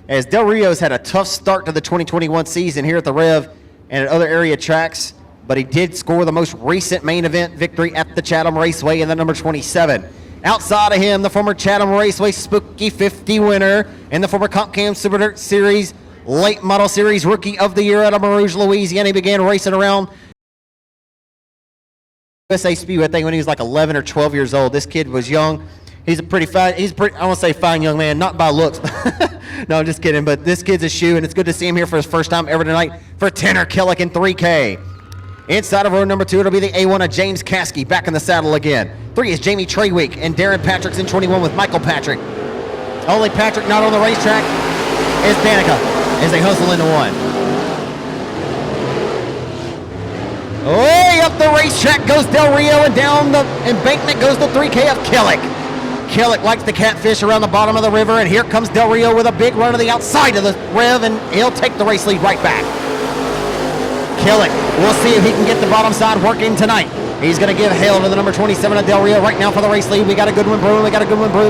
As Del Rio's had a tough start to the 2021 season here at the Rev and at other area tracks, but he did score the most recent main event victory at the Chatham Raceway in the number 27. Outside of him, the former Chatham Raceway Spooky 50 winner and the former Comp Cam Super Dirt Series Late Model Series Rookie of the Year out of Monroe, Louisiana. He began racing around USA Speedway, I think, when he was like 11 or 12 years old. This kid was young. He's a pretty fine, I want to say fine young man, not by looks. No, I'm just kidding, but this kid's a shoe, and it's good to see him here for his first time ever tonight for Tanner Killick in 3K. Inside of row number 2, it'll be the A1 of James Caskey back in the saddle again. 3 is Jamie Treweek, and Darren Patrick's in 21 with Michael Patrick. Only Patrick not on the racetrack is Danica as they hustle into 1. Way up the racetrack goes Del Rio, and down the embankment goes the 3K of Killick. Killick likes to catfish around the bottom of the river, and here comes Del Rio with a big run to the outside of the Rev, and he'll take the race lead right back. Killick, we'll see if he can get the bottom side working tonight. He's going to give hail to the number 27 of Del Rio right now for the race lead. We got a good one brewing.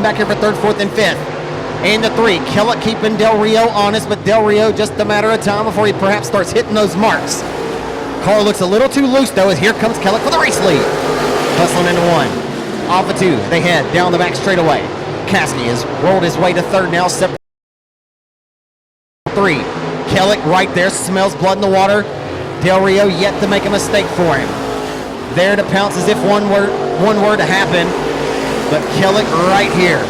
Back here for 3rd, 4th, and 5th. Into 3, Killick keeping Del Rio honest, but Del Rio just a matter of time before he perhaps starts hitting those marks. Car looks a little too loose, though, as here comes Killick for the race lead. Hustling into 1. Off of 2, they head down the back straightaway. Caskey has rolled his way to 3rd now. 3, Killick right there, smells blood in the water. Del Rio yet to make a mistake for him. There to pounce as if one were to happen, but Killick right here.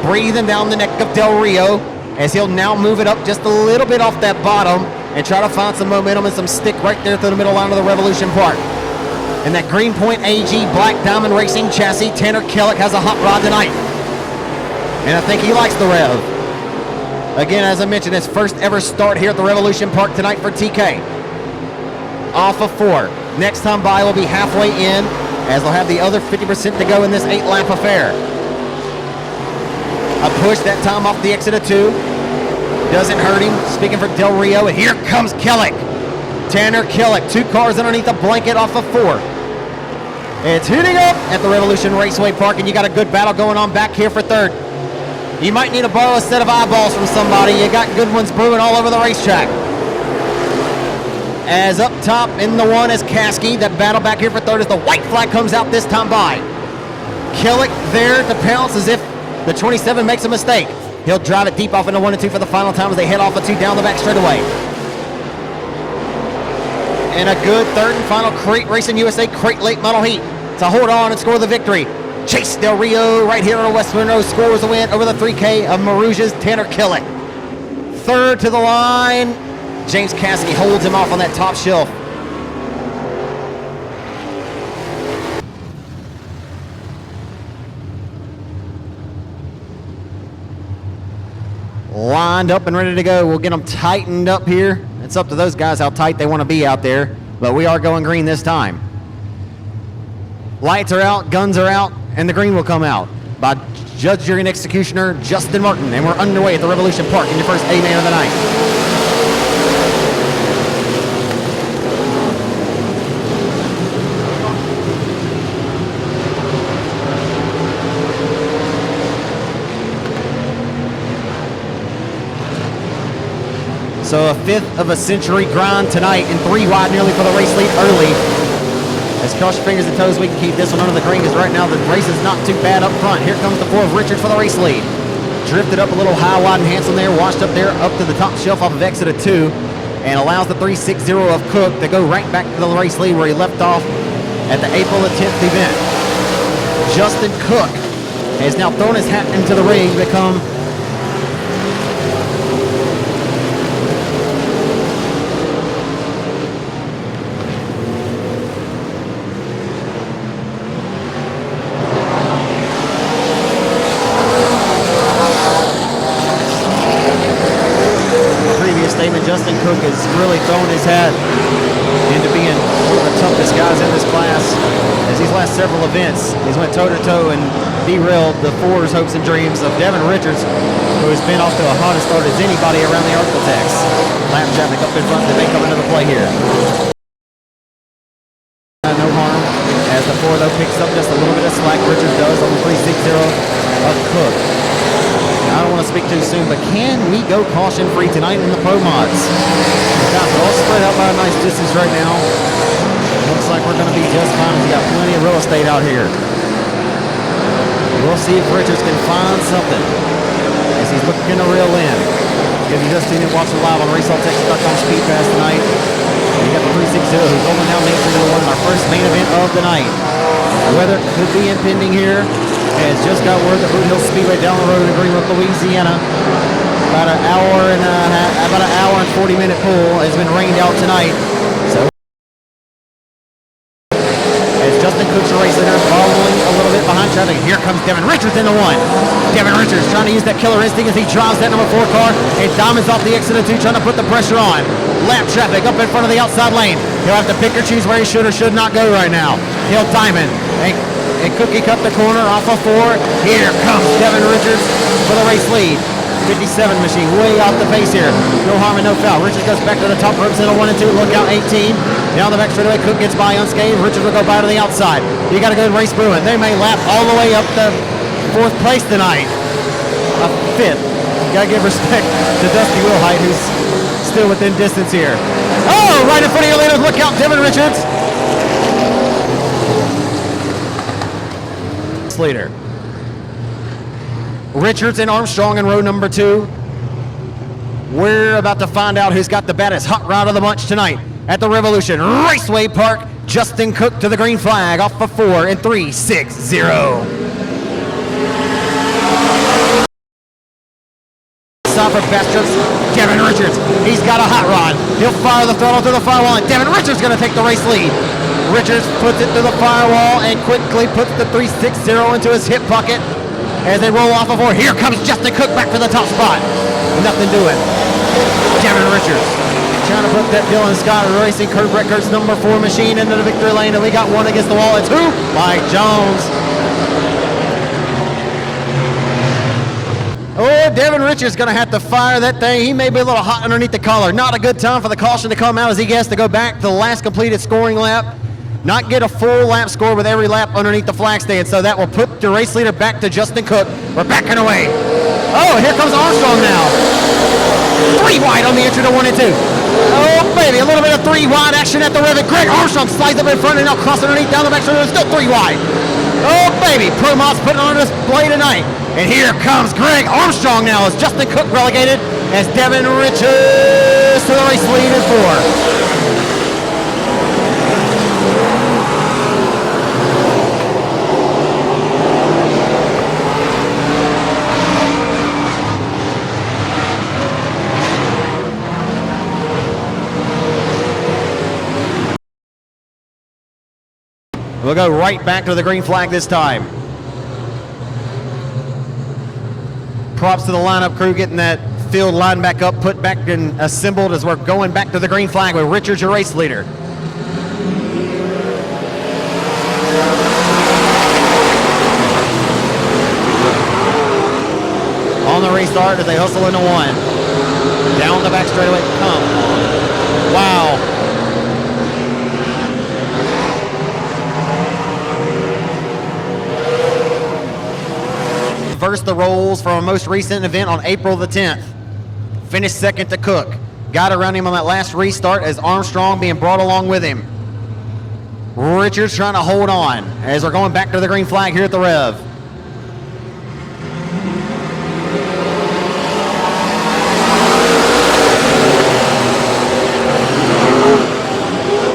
Breathing down the neck of Del Rio as he'll now move it up just a little bit off that bottom and try to find some momentum and some stick right there through the middle line of the Revolution Park. And that Greenpoint AG Black Diamond Racing chassis, Tanner Killick has a hot rod tonight. And I think he likes the Rev. Again, as I mentioned, his first ever start here at the Revolution Park tonight for TK. Off of 4. Next time by will be halfway in, as they'll have the other 50% to go in this 8-lap affair. A push that time off the exit of 2. Doesn't hurt him. Speaking for Del Rio, and here comes Killick. Tanner Killick, 2 cars underneath a blanket off of 4. It's heating up at the Revolution Raceway Park, and you got a good battle going on back here for 3rd. You might need to borrow a set of eyeballs from somebody. You got good ones brewing all over the racetrack. As up top in the 1 is Caskey. That battle back here for 3rd as the white flag comes out this time by. Killick there to pounce as if the 27 makes a mistake. He'll drive it deep off into 1 and 2 for the final time as they head off of 2 down the back straightaway. And a good 3rd and final Crate Racing USA Crate Late Model Heat to hold on and score the victory. Chase Del Rio right here on West Monroe scores the win over the 3K of Marouge's Tanner Killick. 3rd to the line, James Caskey holds him off on that top shelf. Lined up and ready to go. We'll get them tightened up here. It's up to those guys how tight they want to be out there. but we are going green this time. Lights are out, guns are out, and the green will come out by Judge, Jury, and Executioner Justin Martin, and we're underway at the Revolution Park in your first A-Man of the night. So a fifth of a century grind tonight, and 3 wide nearly for the race lead early. Let's cross your fingers and toes, we can keep this one under the green, because right now the race is not too bad up front. Here comes the 4 of Richards for the race lead. Drifted up a little high, wide, and handsome there, washed up there, up to the top shelf off of exit of 2, and allows the 360 of Cook to go right back to the race lead where he left off at the April the 10th event. Justin Cook has now thrown his hat into the ring to become Justin Cook has really thrown his hat into being one of the toughest guys in this class. As these last several events, he's went toe-to-toe and derailed the 4's hopes and dreams of Devin Richards, who has been off to a hot a start as anybody around the Arklatex. Lap traffic up in front that may come into the play here. No harm, as the 4 though picks up just a little bit of slack. Richards does on the 360 of Cook. I don't want to speak too soon, but can we go caution-free tonight in the Pro Mods? We've got it all spread out by a nice distance right now. Looks like we're going to be just fine. We've got plenty of real estate out here. We'll see if Richards can find something as he's looking to reel in. If you just seen it watching live on RaceOnTexas.com Speed Pass tonight, we got the 360 who's rolling down Main Street in our first main event of the night. Weather could be impending here. Has just got word that Boot Hill Speedway down the road in Greenwood, Louisiana. About an hour and 40-minute pull has been rained out tonight. So as Justin Cook's race leader following a little bit behind traffic, here comes Devin Richards in the 1. Devin Richards trying to use that killer instinct as he drives that number 4 car and diamonds off the exit of 2, trying to put the pressure on. Lap traffic up in front of the outside lane. He'll have to pick or choose where he should or should not go right now. He'll diamond. And Cookie cut the corner off of 4. Here comes Devin Richards for the race lead. 57 machine way off the pace here. No harm and no foul. Richards goes back to the top ropes in a 1 and 2. Look out 18. Down the back straightaway. Cook gets by unscathed. Richards will go by to the outside. You got a good race brewing. They may lap all the way up to 4th place tonight. A 5th. Got to give respect to Dusty Wilhite, who's still within distance here. Oh, right in front of your leaders. Look out, Devin Richards. Leader. Richards and Armstrong in row number 2. We're about to find out who's got the baddest hot rod of the bunch tonight at the Revolution Raceway Park. Justin Cook to the green flag off of 4 and 360. Stop for best trips. Devin Richards. He's got a hot rod. He'll fire the throttle to the firewall, and Devin Richards going to take the race lead. Richards puts it through the firewall and quickly puts the 360 into his hip pocket as they roll off of 4. Here comes Justin Cook back to the top spot. Nothing doing. Devin Richards trying to put that Dylan Scott Racing Kurt Record's number 4 machine into the victory lane, and we got one against the wall. It's who? Mike Jones. Oh, Devin Richards going to have to fire that thing. He may be a little hot underneath the collar. Not a good time for the caution to come out as he gets to go back to the last completed scoring lap. Not get a full lap score with every lap underneath the flag stand. So that will put the race leader back to Justin Cook. We're backing away. Oh, here comes Armstrong now. 3 wide on the entry to 1 and 2. Oh, baby, a little bit of 3 wide action at the rivet. Greg Armstrong slides up in front and now crosses underneath down the back shoulder. Still 3 wide. Oh, baby, Pro Mods putting on display tonight. And here comes Greg Armstrong now as Justin Cook relegated as Devin Richards to the race lead in 4. We'll go right back to the green flag this time. Props to the lineup crew getting that field line back up, put back and assembled as we're going back to the green flag with Richards, your race leader. restart as they hustle into one. Down the back straightaway. Come on. Wow. Reversed the roles from a most recent event on April the 10th. Finished second to Cook. Got around him on that last restart as Armstrong being brought along with him. Richards trying to hold on as they're going back to the green flag here at the Rev.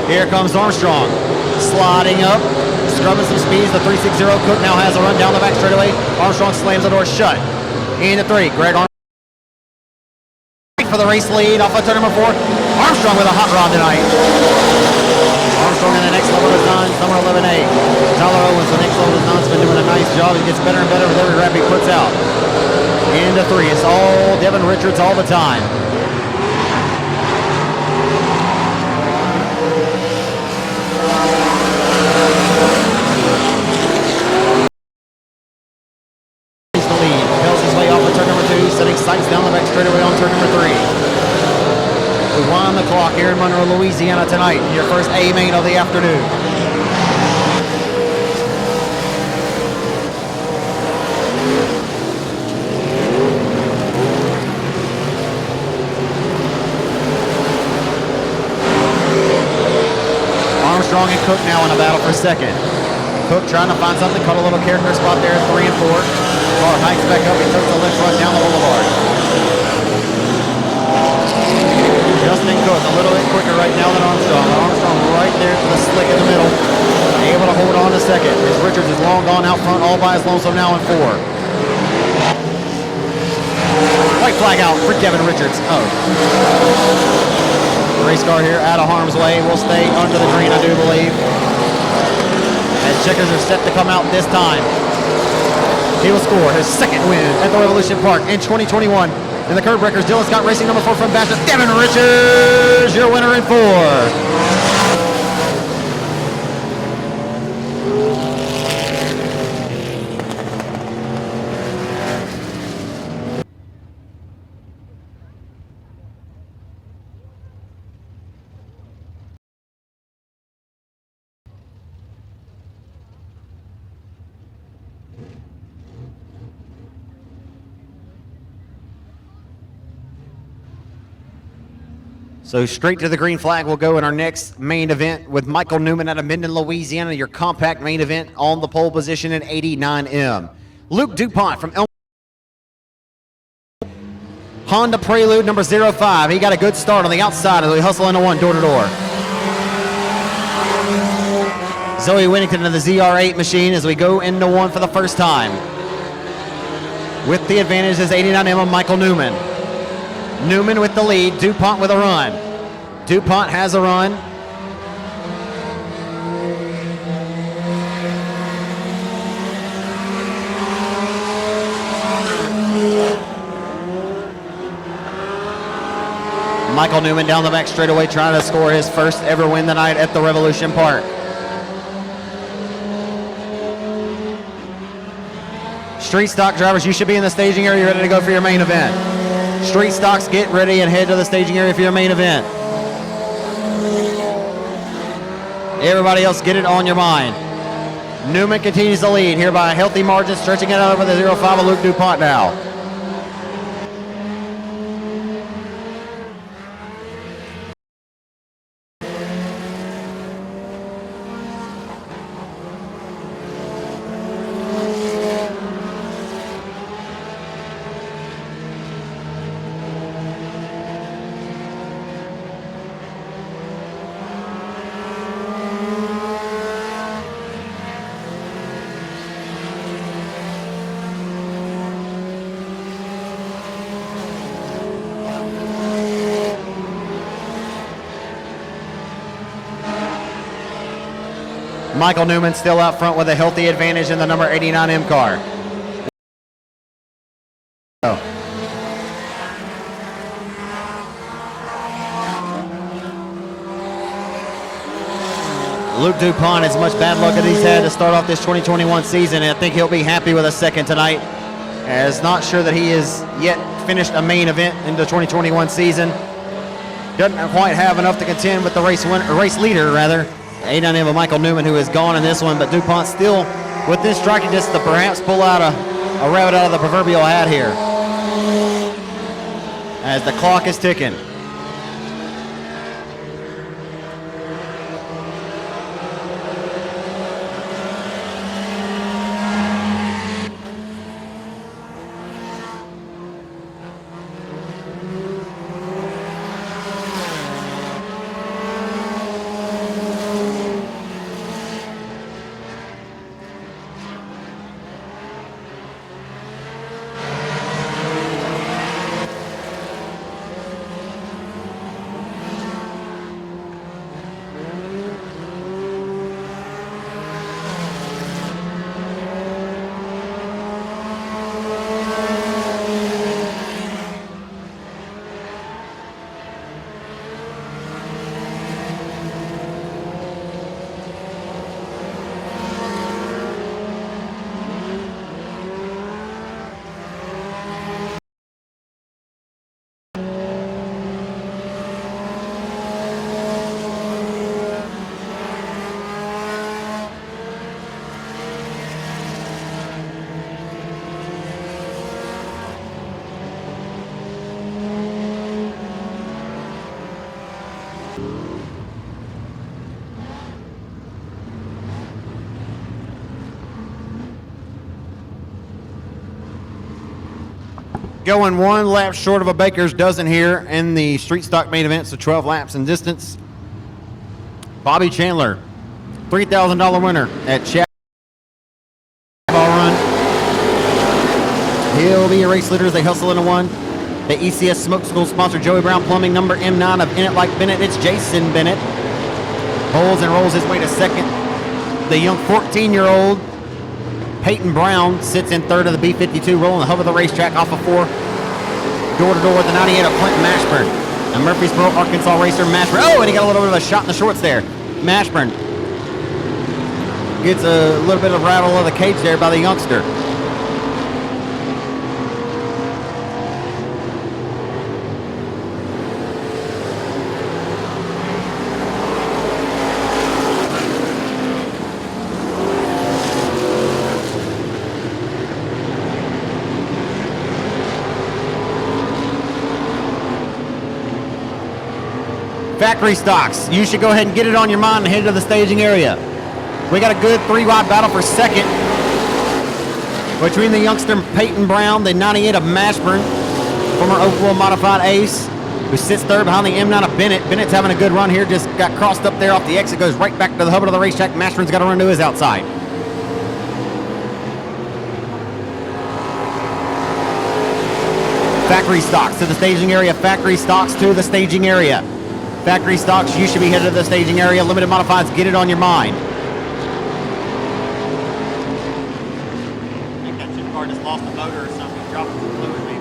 Here comes Armstrong, sliding up, scrubbing some speeds. The 360 Cook now has a run down the back straightaway. Armstrong slams the door shut. Into three, Greg Armstrong for the race lead off of turn number 4. Armstrong with a hot rod tonight. Armstrong in the next level design, number 11A. Tyler Owens, the next level design, has been doing a nice job. He gets better and better with every rep he puts out. Into 3, it's all Devin Richards all the time. Sights down the back straightaway on turn number 3. We wind the clock here in Monroe, Louisiana tonight. Your first A main of the afternoon. Armstrong and Cook now in a battle for second. Cook trying to find something, caught a little character spot there at 3 and 4. Car hikes back up, he takes the left front down the boulevard. Justin Cook a little bit quicker right now than Armstrong. Armstrong right there to the slick in the middle. Able to hold on a second. As Richards is long gone out front all by his lonesome now in 4. White flag out for Devin Richards. Oh. Race car here out of harm's way. Will stay under the green, I do believe. As checkers are set to come out this time. He will score his second win at the Revolution Park in 2021. In the curb breakers, Dylan Scott Racing number 4 from Baptist. Devin Richards, your winner in 4. So straight to the green flag we'll go in our next main event with Michael Newman out of Minden, Louisiana, your compact main event on the pole position in 89M. Luke DuPont from Honda Prelude number 05. He got a good start on the outside as we hustle into one door to door. Zoe Whittington of the ZR8 machine as we go into one for the first time. With the advantage is 89M of Michael Newman. Newman with the lead, DuPont with a run. DuPont has a run. Michael Newman down the back straightaway trying to score his first ever win tonight at the Revolution Park. Street stock drivers, you should be in the staging area ready to go for your main event. Street stocks, get ready and head to the staging area for your main event. Everybody else, get it on your mind. Newman continues to lead here by a healthy margin, stretching it out over the 05 of Luke DuPont now. Michael Newman still out front with a healthy advantage in the number 89M car. Luke DuPont, as much bad luck as he's had to start off this 2021 season, and I think he'll be happy with a second tonight as not sure that he has yet finished a main event in the 2021 season. Doesn't quite have enough to contend with the race leader, rather. A9M of Michael Newman, who is gone in this one, but DuPont still within striking distance to perhaps pull out a rabbit out of the proverbial hat here as the clock is ticking. Going one lap short of a baker's dozen here in the street stock main event, so 12 laps in distance. Bobby Chandler, $3,000 winner at Ball Run. He'll be a race leader as they hustle into one. The ECS Smoke School sponsor Joey Brown Plumbing, number M9 of In It Like Bennett. It's Jason Bennett. Holds and rolls his way to second. The young 14-year-old Peyton Brown sits in third of the B52, rolling the hub of the racetrack off of 4. Door-to-door with the 98 of Clinton Mashburn. A Murfreesboro, Arkansas racer, Mashburn. Oh, and he got a little bit of a shot in the shorts there. Mashburn gets a little bit of rattle of the cage there by the youngster. Factory stocks. You should go ahead and get it on your mind and head to the staging area. We got a good 3-wide battle for second between the youngster Peyton Brown, the 98 of Mashburn, former Oakville modified ace, who sits third behind the M9 of Bennett. Bennett's having a good run here, just got crossed up there off the exit, goes right back to the hub of the racetrack. Mashburn's got to run to his outside. Factory stocks to the staging area. Factory stocks to the staging area. Factory stocks, you should be headed to the staging area. Limited modifieds, get it on your mind. I think that chip car just lost a motor or something. Dropped the fluid maybe.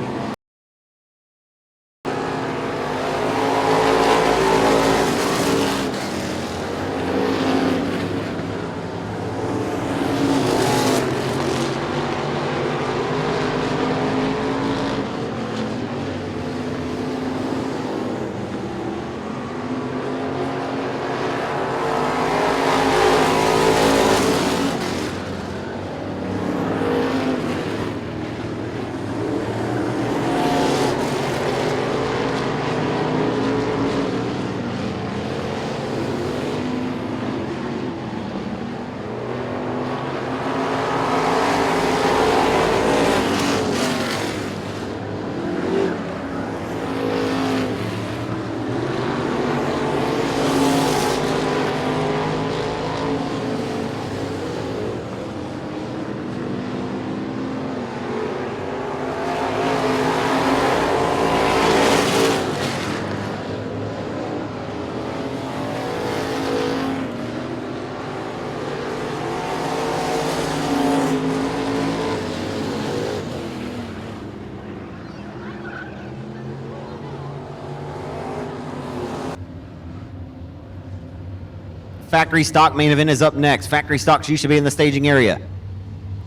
Factory stock main event is up next. Factory stocks, you should be in the staging area.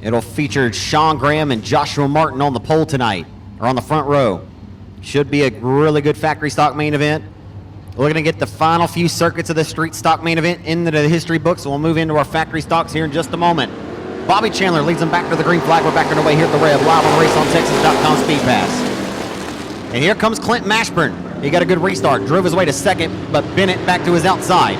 It'll feature Sean Graham and Joshua Martin on the pole tonight, or on the front row. Should be a really good factory stock main event. We're going to get the final few circuits of the street stock main event into the history books, so we'll move into our factory stocks here in just a moment. Bobby Chandler leads them back to the green flag. We're back underway here at the Rev, live on RaceOnTexas.com Speed Pass. And here comes Clint Mashburn. He got a good restart, drove his way to second, but Bennett back to his outside.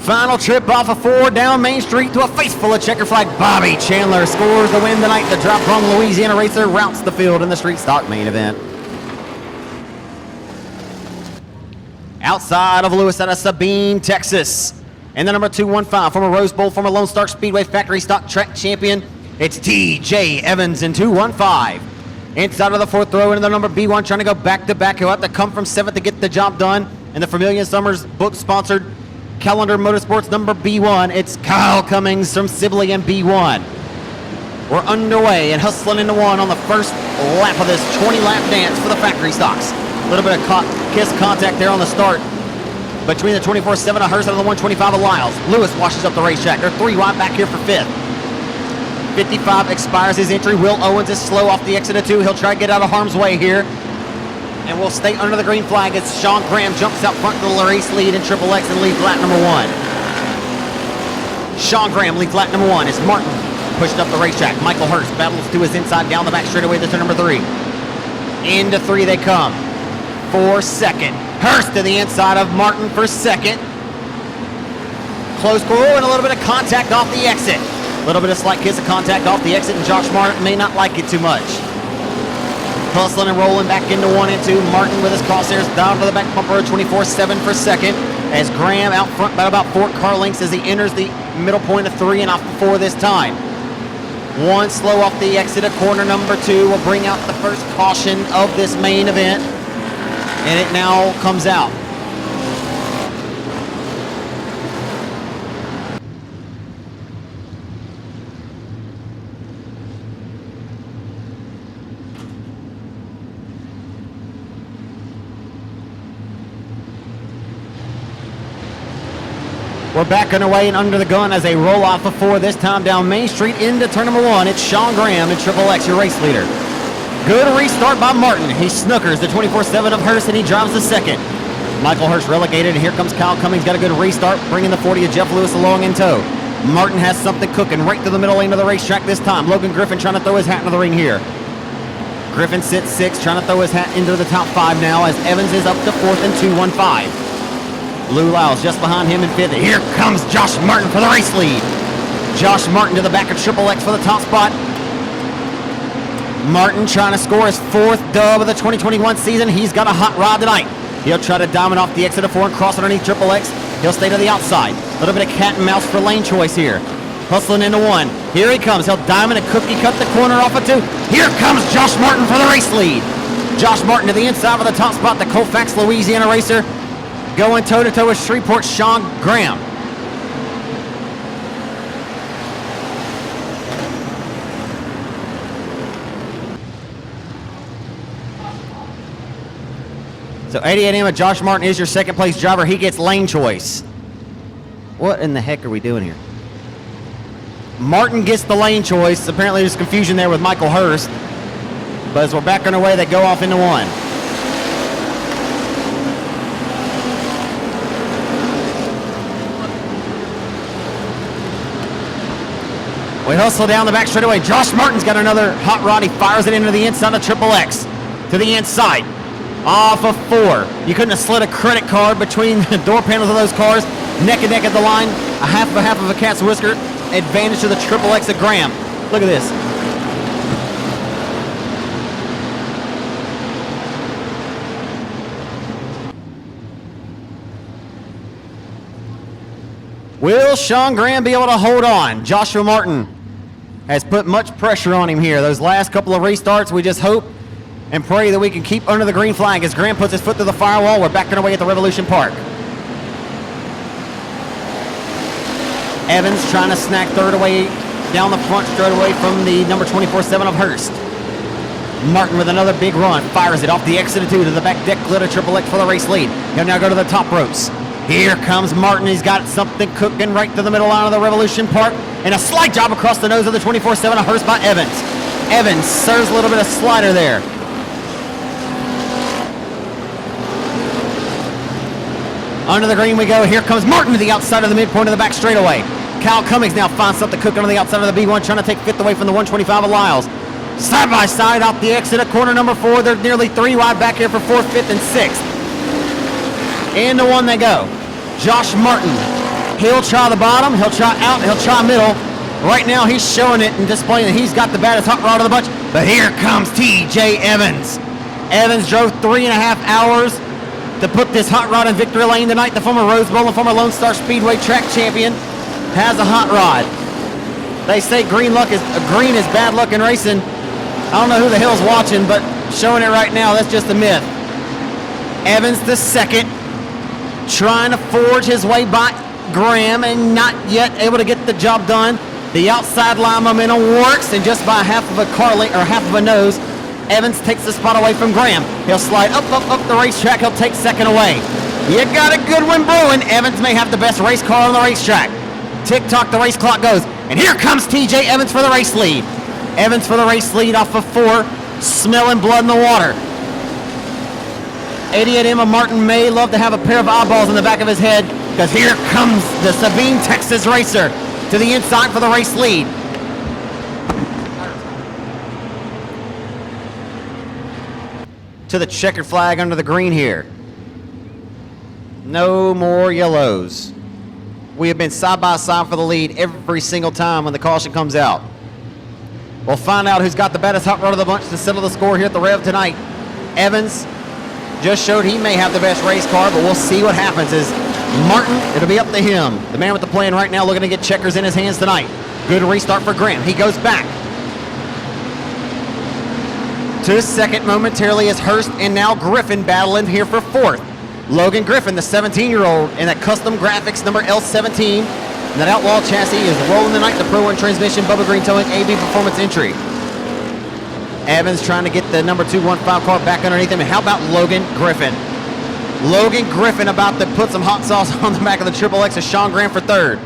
Final trip off of 4 down Main Street to a face full of checker flag. Bobby Chandler scores the win tonight. The drop from Louisiana racer routes the field in the street stock main event. Outside of Louisiana, Sabine, Texas. And the number 215, former Rose Bowl, former Lone Star Speedway factory stock track champion. It's TJ Evans in 215. Inside of the 4th row into the number B1, trying to go back-to-back. He'll have to come from 7th to get the job done. And the Vermilion Summers book-sponsored Calendar Motorsports number B1, it's Kyle Cummings from Sibley and B1. We're underway and hustling into one on the first lap of this 20-lap dance for the factory stocks. A little bit of kiss contact there on the start between the 24/7 of Hearst and the 125 of Lyles. Lewis washes up the racetrack. They're 3 wide back here for 5th. 55 expires his entry. Will Owens is slow off the exit of 2. He'll try to get out of harm's way here. And we'll stay under the green flag as Sean Graham jumps out front to the race lead in Triple X and leads lap number 1. Sean Graham leads lap number 1 as Martin pushed up the racetrack. Michael Hurst battles to his inside down the back straightaway to turn number 3. Into 3 they come for second. Hurst to the inside of Martin for second. Close call and a little bit of contact off the exit. A little bit of slight kiss of contact off the exit, and Josh Martin may not like it too much. Hustling and rolling back into 1 and 2. Martin with his crosshairs down to the back bumper, 24/7 for second. As Graham out front by about 4 car lengths as he enters the middle point of 3 and off the 4 this time. 1 slow off the exit of corner number 2 will bring out the first caution of this main event. And it now comes out. We're back underway and under the gun as they roll off of 4, this time down Main Street into turn number 1. It's Sean Graham in Triple X, your race leader. Good restart by Martin. He snookers the 24/7 of Hurst and he drives the second. Michael Hurst relegated, and here comes Kyle Cummings. Got a good restart, bringing the 40 of Jeff Lewis along in tow. Martin has something cooking right through the middle lane of the racetrack this time. Logan Griffin trying to throw his hat into the ring here. Griffin sits 6, trying to throw his hat into the top 5 now as Evans is up to 4th and 215. Lou Lyles just behind him in 5th. Here comes Josh Martin for the race lead. Josh Martin to the back of Triple X for the top spot. Martin trying to score his 4th dub of the 2021 season. He's got a hot rod tonight. He'll try to diamond off the exit of 4 and cross underneath Triple X. He'll stay to the outside. A little bit of cat and mouse for lane choice here. Hustling into 1. Here he comes. He'll diamond and cookie cut the corner off of 2. Here comes Josh Martin for the race lead. Josh Martin to the inside of the top spot. The Colfax, Louisiana racer going toe-to-toe with Shreveport's Sean Graham. So 88 Emma, Josh Martin is your second place driver. He gets lane choice. What in the heck are we doing here? Martin gets the lane choice. Apparently there's confusion there with Michael Hurst. But as we're back on our way, they go off into 1. We hustle down the back straightaway. Josh Martin's got another hot rod. He fires it into the inside of Triple X. To the inside. Off of 4. You couldn't have slid a credit card between the door panels of those cars. Neck and neck at the line. A half of a cat's whisker. Advantage to the Triple X of Graham. Look at this. Will Sean Graham be able to hold on? Joshua Martin has put much pressure on him here. Those last couple of restarts, we just hope and pray that we can keep under the green flag. As Graham puts his foot through the firewall, we're backing away at the Revolution Park. Evans trying to snack third away down the front straight away from the number 24-7 of Hurst. Martin with another big run, fires it off the exit of 2 to the back deck, glitter triple X for the race lead. He'll now go to the top ropes. Here comes Martin. He's got something cooking right to the middle line of the Revolution Park, and a slide job across the nose of the 24-7 of Hurst by Evans. Evans serves a little bit of slider there. Under the green we go. Here comes Martin to the outside of the midpoint of the back straightaway. Kyle Cummings now finds something cooking on the outside of the B1, trying to take fifth away from the 125 of Lyles. Side by side out the exit of corner number 4. They're nearly 3 wide back here for 4th, 5th, and 6th. Into 1 they go. Josh Martin. He'll try the bottom, he'll try out, he'll try middle. Right now he's showing it and displaying that he's got the baddest hot rod of the bunch. But here comes TJ Evans. Evans drove 3.5 hours to put this hot rod in victory lane tonight. The former Rose Bowl and former Lone Star Speedway track champion has a hot rod. They say green is bad luck in racing. I don't know who the hell's watching, but showing it right now, that's just a myth. Evans the second, trying to forge his way by Graham and not yet able to get the job done. The outside line momentum works, and just by half of a car length or half of a nose, Evans takes the spot away from Graham. He'll slide up the racetrack. He'll take second away. You got a good one brewing. Evans may have the best race car on the racetrack. Tick-tock, the race clock goes. And here comes TJ Evans for the race lead. Evans for the race lead off of 4, smelling blood in the water. 88 Emma Martin may love to have a pair of eyeballs in the back of his head, because here comes the Sabine, Texas racer to the inside for the race lead. To the checkered flag under the green here. No more yellows. We have been side by side for the lead every single time when the caution comes out. We'll find out who's got the baddest hot rod of the bunch to settle the score here at the Rev tonight. Evans just showed he may have the best race car, but we'll see what happens. As Martin, it'll be up to him. The man with the plan right now looking to get checkers in his hands tonight. Good restart for Graham. He goes back to his second momentarily as Hurst and now Griffin battling here for 4th. Logan Griffin, the 17-year-old, in that custom graphics number L17. And that Outlaw chassis is rolling tonight. The Pro 1 transmission, Bubba Green Towing, AB Performance entry. Evans trying to get the number 215 car back underneath him. And how about Logan Griffin? Logan Griffin about to put some hot sauce on the back of the Triple X of Sean Graham for 3rd.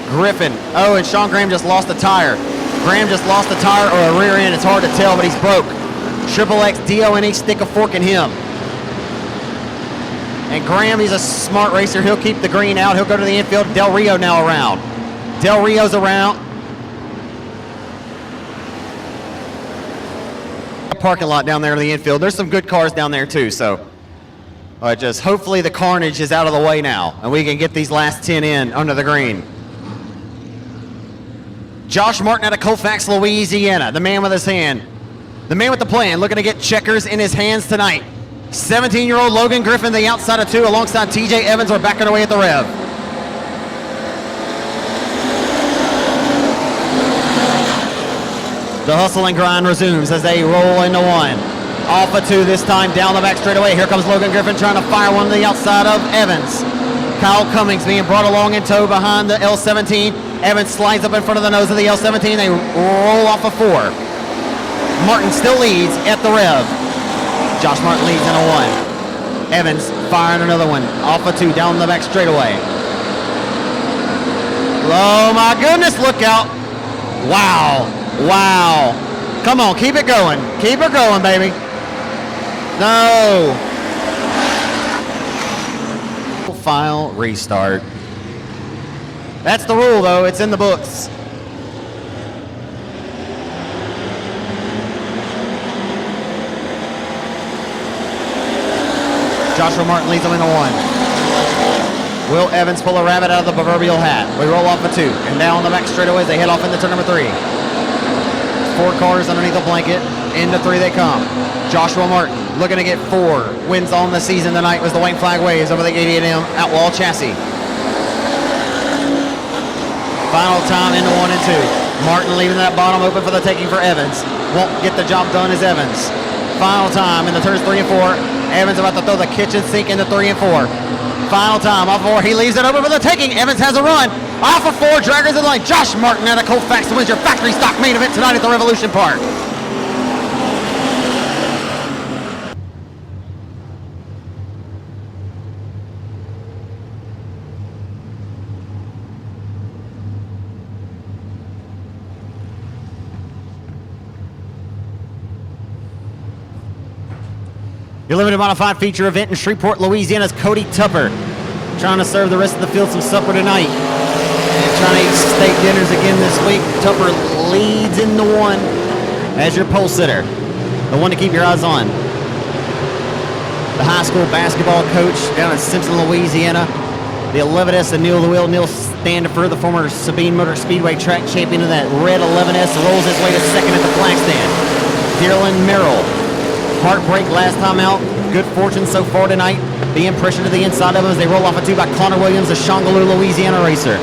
Griffin. Oh, and Sean Graham just lost a tire. Graham just lost a tire or a rear end. It's hard to tell, but he's broke. Triple X DONE stick a fork in him. And Graham, he's a smart racer. He'll keep the green out. He'll go to the infield. Del Rio now around. Del Rio's around. Parking lot down there in the infield. There's some good cars down there too, so just hopefully the carnage is out of the way now and we can get these last 10 in under the green. Josh Martin out of Colfax, Louisiana, the man with his hand. The man with the plan, looking to get checkers in his hands tonight. 17-year-old Logan Griffin, the outside of 2, alongside TJ Evans. We're backing away at the Rev. The hustle and grind resumes as they roll into 1. Off of 2 this time, down the back straightaway. Here comes Logan Griffin trying to fire one to the outside of Evans. Kyle Cummings being brought along in tow behind the L17. Evans slides up in front of the nose of the L17. They roll off of 4. Martin still leads at the Rev. Josh Martin leads in a 1. Evans firing another one. Off of 2, down the back straightaway. Oh my goodness, look out. Wow. Wow. Come on, keep it going. Keep it going, baby. No. File restart. That's the rule, though. It's in the books. Joshua Martin leads them in a 1. Will Evans pull a rabbit out of the proverbial hat. We roll off a 2. And now on the back straightaways, they head off into turn number 3. 4 cars underneath the blanket. Into 3 they come. Joshua Martin looking to get 4 wins on the season tonight was the white flag waves over the 88M Outlaw chassis. Final time into 1 and 2. Martin leaving that bottom open for the taking for Evans. Won't get the job done as Evans. Final time in the turns 3 and 4. Evans about to throw the kitchen sink into 3 and 4. Final time off 4. He leaves it open for the taking. Evans has a run. Off of 4. Draggers in the line. Josh Martin out of Colfax wins your factory stock main event tonight at the Revolution Park. Your limited modified feature event in Shreveport, Louisiana's Cody Tupper. Trying to serve the rest of the field some supper tonight. And trying to eat steak dinners again this week. Tupper leads in the 1 as your pole sitter. The one to keep your eyes on. The high school basketball coach down in Simpson, Louisiana. The 11S of Neil the Wheel. Neil Standifer, the former Sabine Motor Speedway track champion of that red 11S, rolls his way to second at the flag stand. Dylan Merrill. Heartbreak last time out. Good fortune so far tonight. The impression to the inside of him as they roll off a 2 by Connor Williams, a Shongaloo, Louisiana racer.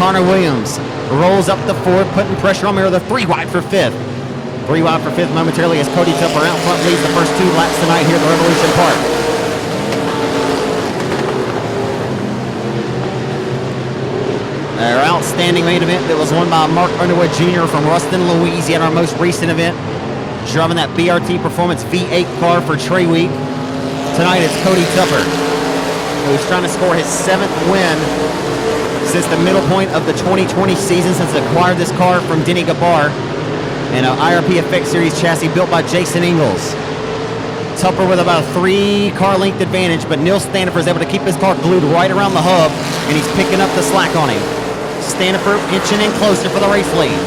Connor Williams rolls up the 4, putting pressure on Merrill. The 3 wide for 5th. 3 wide for 5th momentarily as Cody Tupper out front leads the first 2 laps tonight here at the Revolution Park. Our outstanding main event that was won by Mark Underwood Jr. from Ruston, Louisiana, our most recent event. Driving that BRT Performance V8 car for Trey Week. Tonight it's Cody Tupper, who's trying to score his 7th win since the middle point of the 2020 season, since he acquired this car from Denny Gabar and an IRP Effect Series chassis built by Jason Ingalls. Tupper with about a 3-car length advantage, but Neil Standifer is able to keep his car glued right around the hub, and he's picking up the slack on him. Standifer inching in closer for the race lead.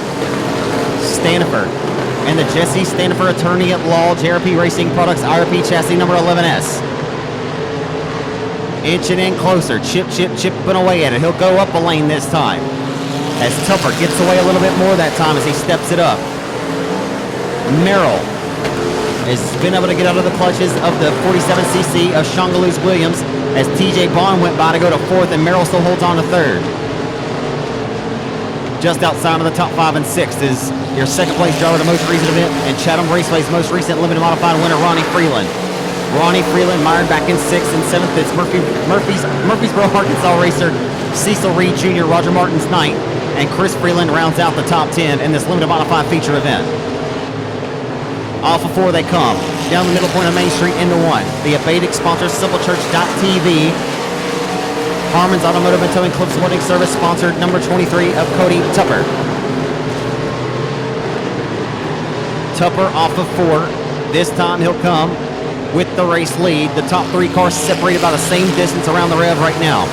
Standifer and the Jesse Standifer Attorney at Law JRP Racing Products IRP chassis number 11S. Inching in closer, chipping away at it. He'll go up a lane this time as Tupper gets away a little bit more that time as he steps it up. Merrill has been able to get out of the clutches of the 47cc of Shongaloo's Williams as TJ Bond went by to go to 4th, and Merrill still holds on to 3rd. Just outside of the top 5 and 6 is your second place driver of the most recent event and Chatham Raceway's most recent limited modified winner, Ronnie Freeland. Ronnie Freeland mired back in 6th, and 7th it's Murfreesboro, Arkansas racer Cecil Reed Jr., Roger Martin's 9th, and Chris Freeland rounds out the top 10 in this limited modified feature event. Off of 4 they come, down the middle point of Main Street into 1. The abated sponsor, SimpleChurch.tv. Harmon's Automotive and Towing Club Supporting Service sponsored number 23 of Cody Tupper. Tupper off of 4. This time he'll come with the race lead. The top 3 cars separated by the same distance around the rev right now.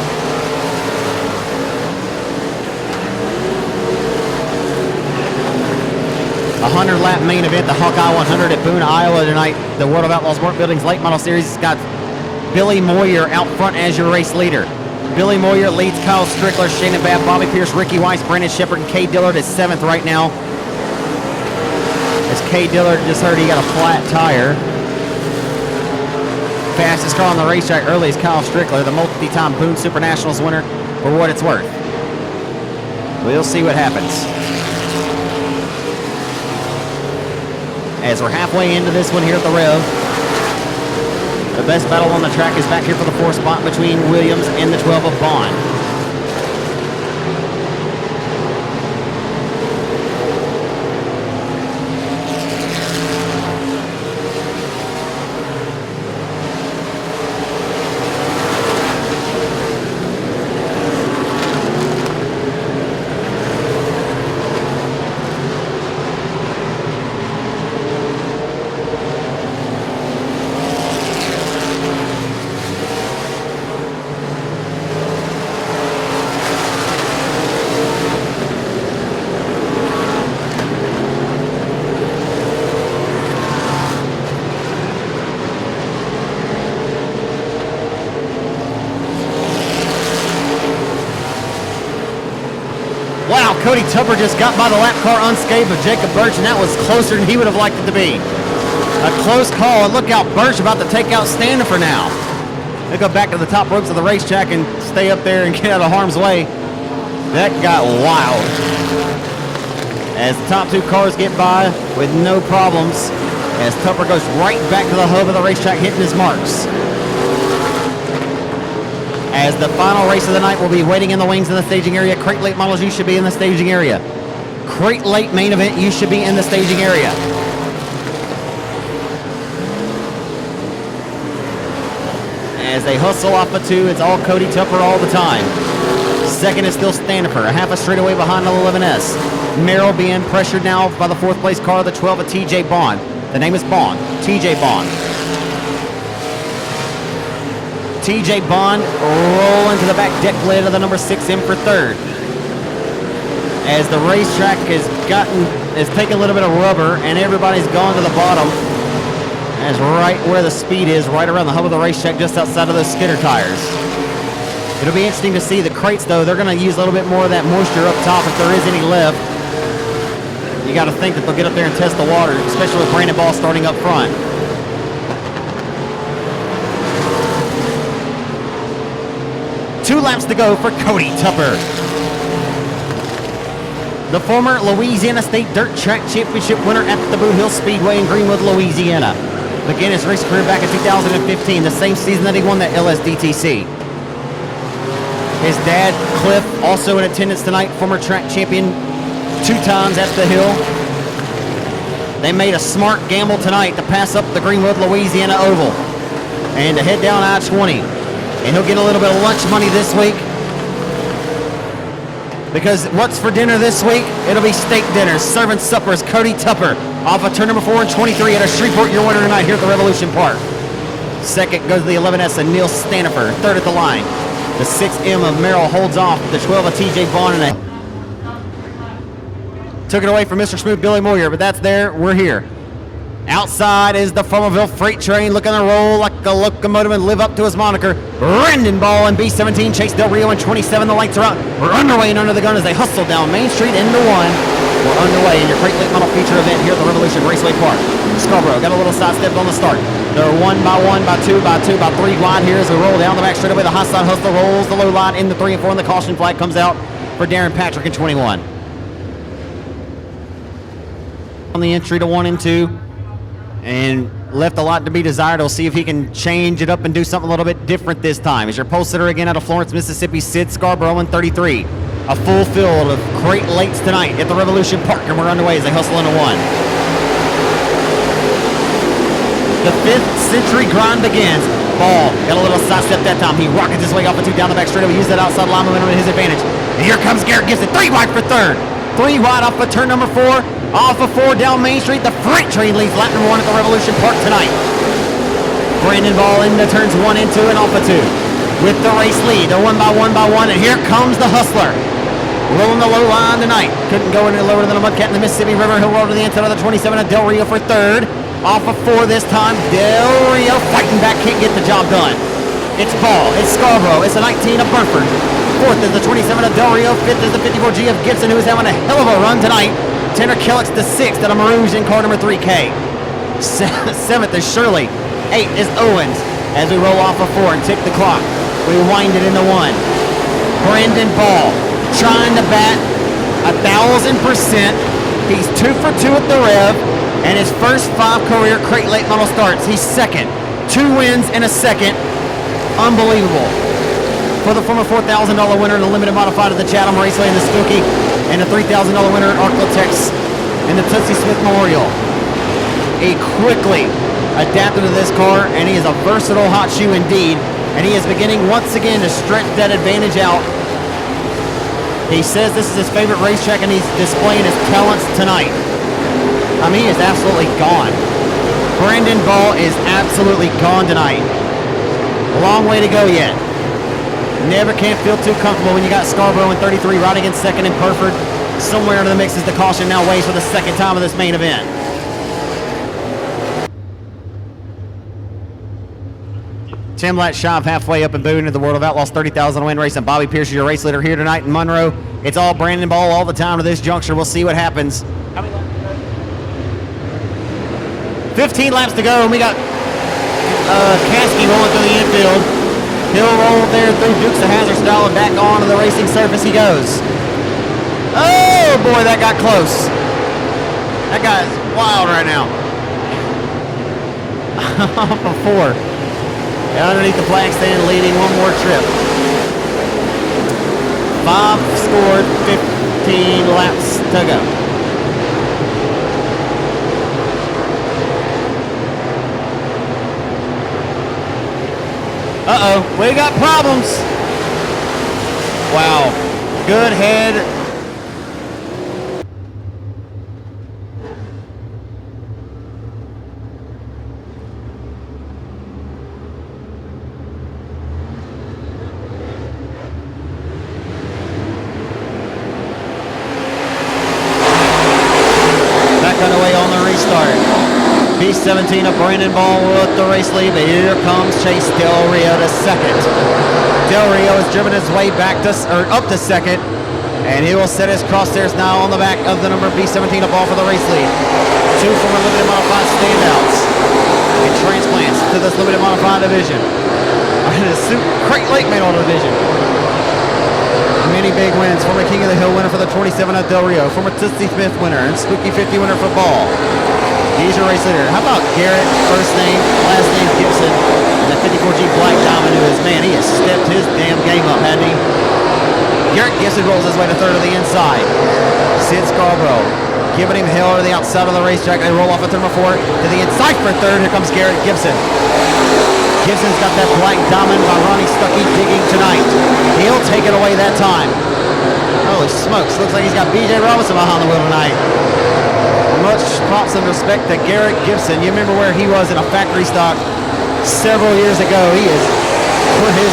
A 100-lap main event, the Hawkeye 100 at Boone, Iowa tonight. The World of Outlaws Work Building's late model series has got Billy Moyer out front as your race leader. Billy Moyer leads Kyle Strickler, Shannon Babb, Bobby Pierce, Ricky Weiss, Brandon Shepard, and Kay Dillard is 7th right now. As Kay Dillard just heard he got a flat tire. Fastest car on the racetrack early is Kyle Strickler, the multi-time Boone Super Nationals winner, for what it's worth. We'll see what happens. As we're halfway into this one here at the Rev, the best battle on the track is back here for the 4th spot between Williams and the 12 of Bond. Wow, Cody Tupper just got by the lap car unscathed with Jacob Birch, and that was closer than he would have liked it to be. A A close call, and look out, Birch about to take out Standifer now. They go back to the top ropes of the racetrack and stay up there and get out of harm's way. That got wild. As the top two cars get by with no problems, as Tupper goes right back to the hub of the racetrack, hitting his marks. As the final race of the night will be waiting in the wings in the staging area. Crate late models, you should be in the staging area. Crate late main event, you should be in the staging area. As they hustle off of two, it's all Cody Tupper all the time. Second is still Standifer, a half a straightaway behind the 11S. Merrill being pressured now by the fourth place car, the 12 of TJ Bond. The name is Bond, TJ Bond. TJ Bond rolling to the back deck lid of the number 6 in for third. As the racetrack has taken a little bit of rubber and everybody's gone to the bottom. As right where the speed is, right around the hub of the racetrack, just outside of those skidder tires. It'll be interesting to see the crates, though. They're going to use a little bit more of that moisture up top if there is any left. You got to think that they'll get up there and test the water, especially with Brandon Ball starting up front. Two laps to go for Cody Tupper. The former Louisiana State Dirt Track Championship winner at the Boot Hill Speedway in Greenwood, Louisiana. Began his race career back in 2015, the same season that he won that LSDTC. His dad, Cliff, also in attendance tonight, former track champion 2 times at the Hill. They made a smart gamble tonight to pass up the Greenwood, Louisiana Oval and to head down I-20. And he'll get a little bit of lunch money this week. Because what's for dinner this week? It'll be steak dinner, serving suppers. Cody Tupper off of turn number 4 and 23 at a Shreveport, your winner tonight here at the Revolution Park. Second goes the 11S and Neil Standifer. Third at the line. The 6M of Merrill holds off. The 12 of TJ Bond and took it away from Mr. Smooth Billy Moyer, but that's there. We're here. Outside is the Farmerville freight train looking to roll like a locomotive and live up to his moniker. Brandon Ball and B17 chase Del Rio in 27. The lights are out. We're underway and under the gun as they hustle down Main Street into 1. We're underway in your crate late model feature event here at the Revolution Raceway Park. Scarborough got a little sidestep on the start. They're 1 by 1 by 2 by 2 by 3 wide here as we roll down the back straightaway. The high side hustler rolls the low line in the 3 and 4, and the caution flag comes out for Darren Patrick in 21. On the entry to 1 and 2. And left a lot to be desired. We'll see if he can change it up and do something a little bit different this time. As your pole sitter again out of Florence, Mississippi, Sid Scarborough in 33. A full field of crate lates tonight at the Revolution Park, and we're underway as they hustle into 1. The 5th century grind begins. Ball got a little sidestep that time. He rockets his way off of 2 down the back straight. He used that outside line momentum to his advantage. And here comes Garrett Gibson. 3 wide for third. 3 wide off of turn number 4. Off of 4 down Main Street. The freight train leads lap number 1 at the Revolution Park tonight. Brandon Ball into turns 1 and 2 and off of 2. With the race lead. They're 1 by 1 by 1. And here comes the hustler. Rolling the low line tonight. Couldn't go any lower than a Mudcat in the Mississippi River. He'll roll to the inside of the 27 of Del Rio for third. Off of 4 this time. Del Rio fighting back. Can't get the job done. It's Ball. It's Scarborough. It's a 19 of Burford. 4th is the 27 of Del Rio. 5th is the 54G of Gibson, who is having a hell of a run tonight. Tanner Kellex the 6th out of Marouge in car number 3K. 7th is Shirley. 8th is Owens. As we roll off of 4 and tick the clock, we wind it into 1. Brandon Ball trying to bat 1,000%. He's 2 for 2 at the Rev, and his first 5 career crate late model starts. He's second. 2 wins and a second. Unbelievable. For the former $4,000 winner in the limited modified at the Chatham Raceway in the Skokie, and the $3,000 winner at Arklatex in the Tootsie Smith Memorial. He quickly adapted to this car, and he is a versatile hot shoe indeed, and he is beginning once again to stretch that advantage out. He says this is his favorite racetrack, and he's displaying his talents tonight. I mean, he is absolutely gone. Brandon Ball is absolutely gone tonight. A long way to go yet. Never can feel too comfortable when you got Scarborough in 33 right against second and Perford. Somewhere into the mix as the caution now weighs for the second time of this main event. Tim Latt shy of halfway up and booed into the World of Outlaws 30,000 win race, and Bobby Pierce is your race leader here tonight in Monroe. It's all Brandon Ball all the time to this juncture. We'll see what happens. 15 laps to go, and we got Caskey rolling through the infield. He'll roll there through Dukes of Hazzard style and back onto the racing surface he goes. Oh boy, that got close. That guy's wild right now. Off of 4. And underneath the flag stand, leading one more trip. 5 scored, 15 laps to go. Uh-oh, we got problems. Wow, good head. Back underway on the restart. B17 of Brandon Ball with the race lead, but here comes Chase Del Rio to second. Del Rio has driven his way back to, up to second, and he will set his crosshairs now on the back of the number B17 of Ball for the race lead. 2 former limited modified standouts and transplants to this limited modified division. Crate Lake Medal division. Many big wins. Former King of the Hill winner for the 27 of Del Rio. Former Tootsie Smith winner and Spooky 50 winner for Ball. He's your race leader. How about Garrett, first name, last name Gibson, and the 54G Black Diamond, who is, man, he has stepped his damn game up, hasn't he? Garrett Gibson rolls his way to third of the inside. Sid Scarborough giving him hell to the outside of the racetrack. They roll off at number 4 to the inside for third. Here comes Garrett Gibson. Gibson's got that Black Diamond by Ronnie Stuckey digging tonight. He'll take it away that time. Holy smokes, looks like he's got BJ Robinson behind the wheel tonight. Much props and respect to Garrett Gibson. You remember where he was in a factory stock several years ago. He is put his...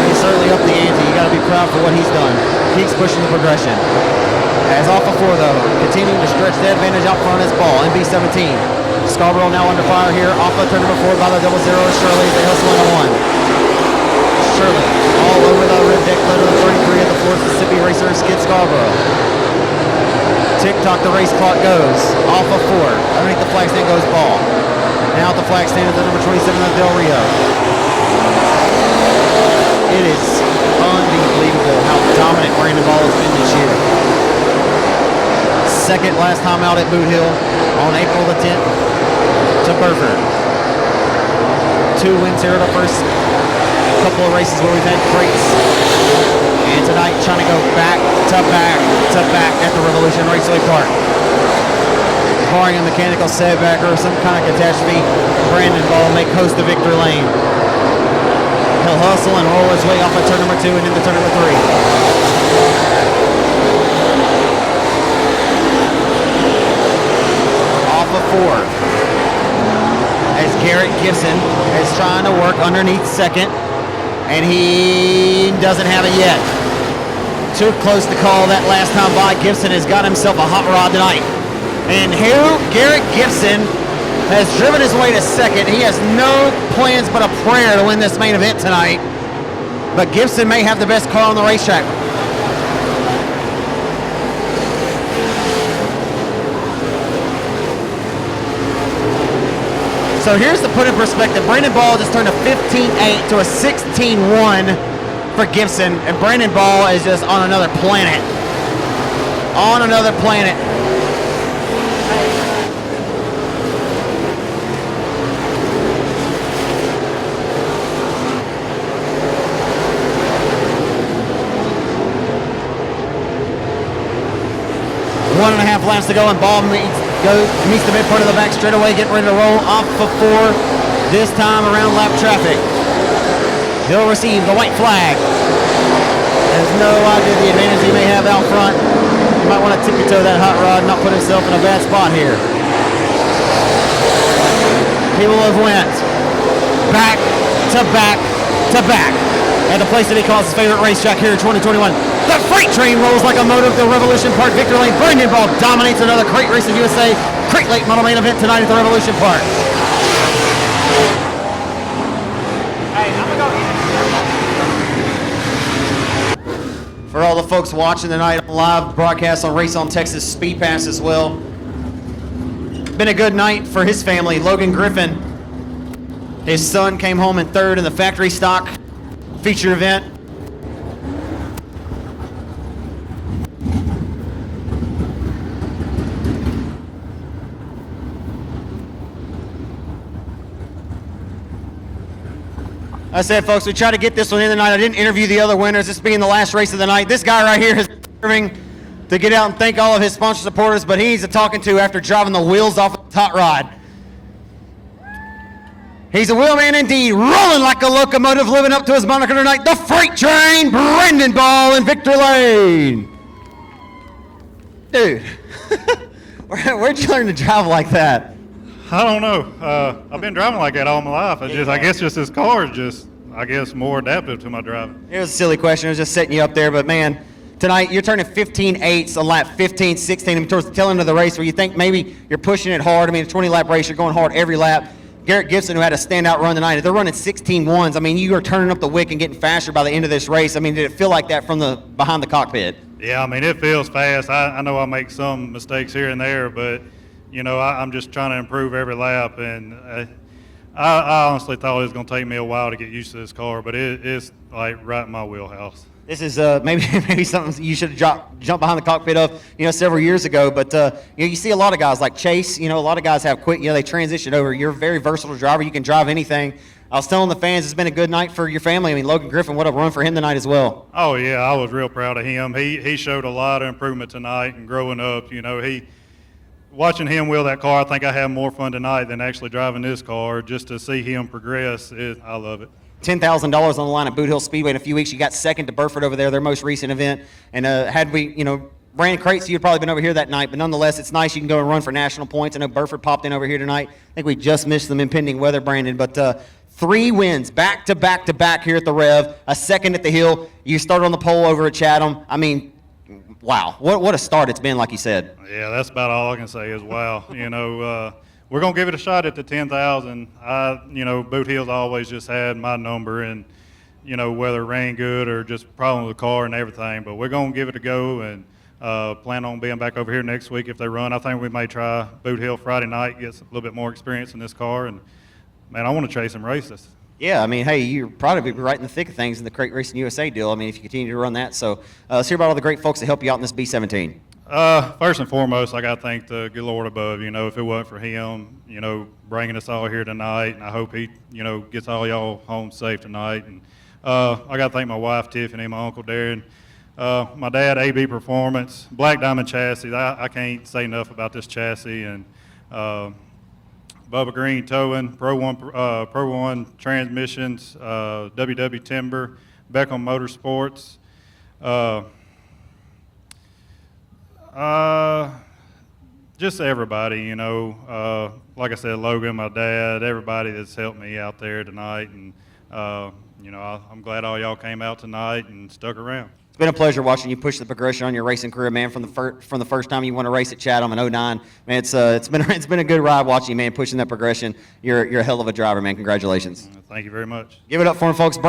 He's certainly up the ante. You got to be proud for what he's done. Keeps pushing the progression. As off of 4 though, continuing to stretch the advantage out front is Ball in B17. Scarborough now under fire here off of turn number 4 by the 00 Shirley. They hustle into 1. Shirley all over the red deck led of the 33 of the 4th Mississippi Racer Skid Scarborough. Tick-tock, the race clock goes. Off of 4. Underneath the flag stand goes Ball. Now at the flag stand is the number 27 of Del Rio. It is unbelievable how dominant Brandon Ball has been this year. Second last time out at Boot Hill on April the 10th to Burford. 2 wins here at the first couple of races where we've had crates, and tonight trying to go back to back to back at the Revolution Raceway Park. Barring a mechanical setback or some kind of catastrophe, Brandon Ball may coast to victory lane. He'll hustle and roll his way off of turn number 2 and into turn number 3. Off of 4 as Garrett Gibson is trying to work underneath second. And he doesn't have it yet. Too close to call that last time by. Gibson has got himself a hot rod tonight. And here, Garrett Gibson has driven his way to second. He has no plans but a prayer to win this main event tonight. But Gibson may have the best car on the racetrack. So here's to put in perspective. Brandon Ball just turned a 15-8 to a 16-1 for Gibson, and Brandon Ball is just on another planet. On another planet. One and a half laps to go, and Ball meets the mid part of the back straightaway, getting ready to roll off of 4, this time around lap traffic. He'll receive the white flag. Has no idea the advantage he may have out front. He might want to tippy-toe that hot rod and not put himself in a bad spot here. He will have went back to back to back at the place that he calls his favorite racetrack here in 2021. The freight train rolls like a motor of the Revolution Park victory lane. Brandon Ball dominates another Crate Racing USA Crate Lake Model main event tonight at the Revolution Park. Hey, I'm gonna go For all the folks watching tonight on live broadcast on Race on Texas Speed Pass as well. Been a good night for his family. Logan Griffin, his son, came home in third in the factory stock feature event. I said, folks, we try to get this one in tonight. I didn't interview the other winners, this being the last race of the night. This guy right here is serving to get out and thank all of his sponsor supporters, but he needs a talking to after driving the wheels off of the hot rod. He's a wheelman indeed, rolling like a locomotive, living up to his moniker tonight, the Freight Train, Brendan Ball in Victory Lane. Dude, where'd you learn to drive like that? I don't know. I've been driving like that all my life. I guess this car is just, more adaptive to my driving. It was a silly question. I was just setting you up there, but man, tonight you're turning 15.8s on lap 15, 16, and towards the tail end of the race where you think maybe you're pushing it hard. I mean, a 20-lap race, you're going hard every lap. Garrett Gibson, who had a standout run tonight, they're running 16.1s. I mean, you are turning up the wick and getting faster by the end of this race. I mean, did it feel like that from the behind the cockpit? Yeah, I mean, it feels fast. I know I make some mistakes here and there, but I'm just trying to improve every lap, and I honestly thought it was going to take me a while to get used to this car, but it's like right in my wheelhouse. This is maybe something you should have jumped behind the cockpit of, several years ago. But you see a lot of guys like Chase. A lot of guys have quick. They transition over. You're a very versatile driver. You can drive anything. I was telling the fans it's been a good night for your family. I mean, Logan Griffin, what a run for him tonight as well. Oh yeah, I was real proud of him. He showed a lot of improvement tonight, and growing up, watching him wheel that car, I think I had more fun tonight than actually driving this car. Just to see him progress, I love it. $10,000 on the line at Boot Hill Speedway in a few weeks. You got second to Burford over there, their most recent event. And had we, Brandon Crates, you'd probably been over here that night. But nonetheless, it's nice you can go and run for national points. I know Burford popped in over here tonight. I think we just missed some impending weather, Brandon. But 3 wins back to back here at the Rev, a second at the Hill. You started on the pole over at Chatham. I mean, wow, what a start it's been, like you said. Yeah, that's about all I can say is wow. We're going to give it a shot at the 10,000. Boot Hill's always just had my number, and, whether it ran good or just problem with the car and everything. But we're going to give it a go and plan on being back over here next week if they run. I think we may try Boot Hill Friday night, get a little bit more experience in this car. And, man, I want to chase and race this. Yeah, I mean, hey, you're probably right in the thick of things in the Crate Racing USA deal. I mean, if you continue to run that. So let's hear about all the great folks that help you out in this B-17. First and foremost, I got to thank the good Lord above. If it wasn't for him, bringing us all here tonight, and I hope he, gets all y'all home safe tonight. And I got to thank my wife, Tiffany, my uncle, Darren, my dad, AB Performance, Black Diamond Chassis. I can't say enough about this chassis. And Bubba Green Towing, Pro One Transmissions, WW Timber, Beckham Motorsports. Just everybody, like I said, Logan, my dad, everybody that's helped me out there tonight. And, I'm glad all y'all came out tonight and stuck around. It's been a pleasure watching you push the progression on your racing career, man. From the first time you won a race at Chatham in 09, man, it's been a good ride watching you, man, pushing that progression. You're a hell of a driver, man. Congratulations. Thank you very much. Give it up for him, folks.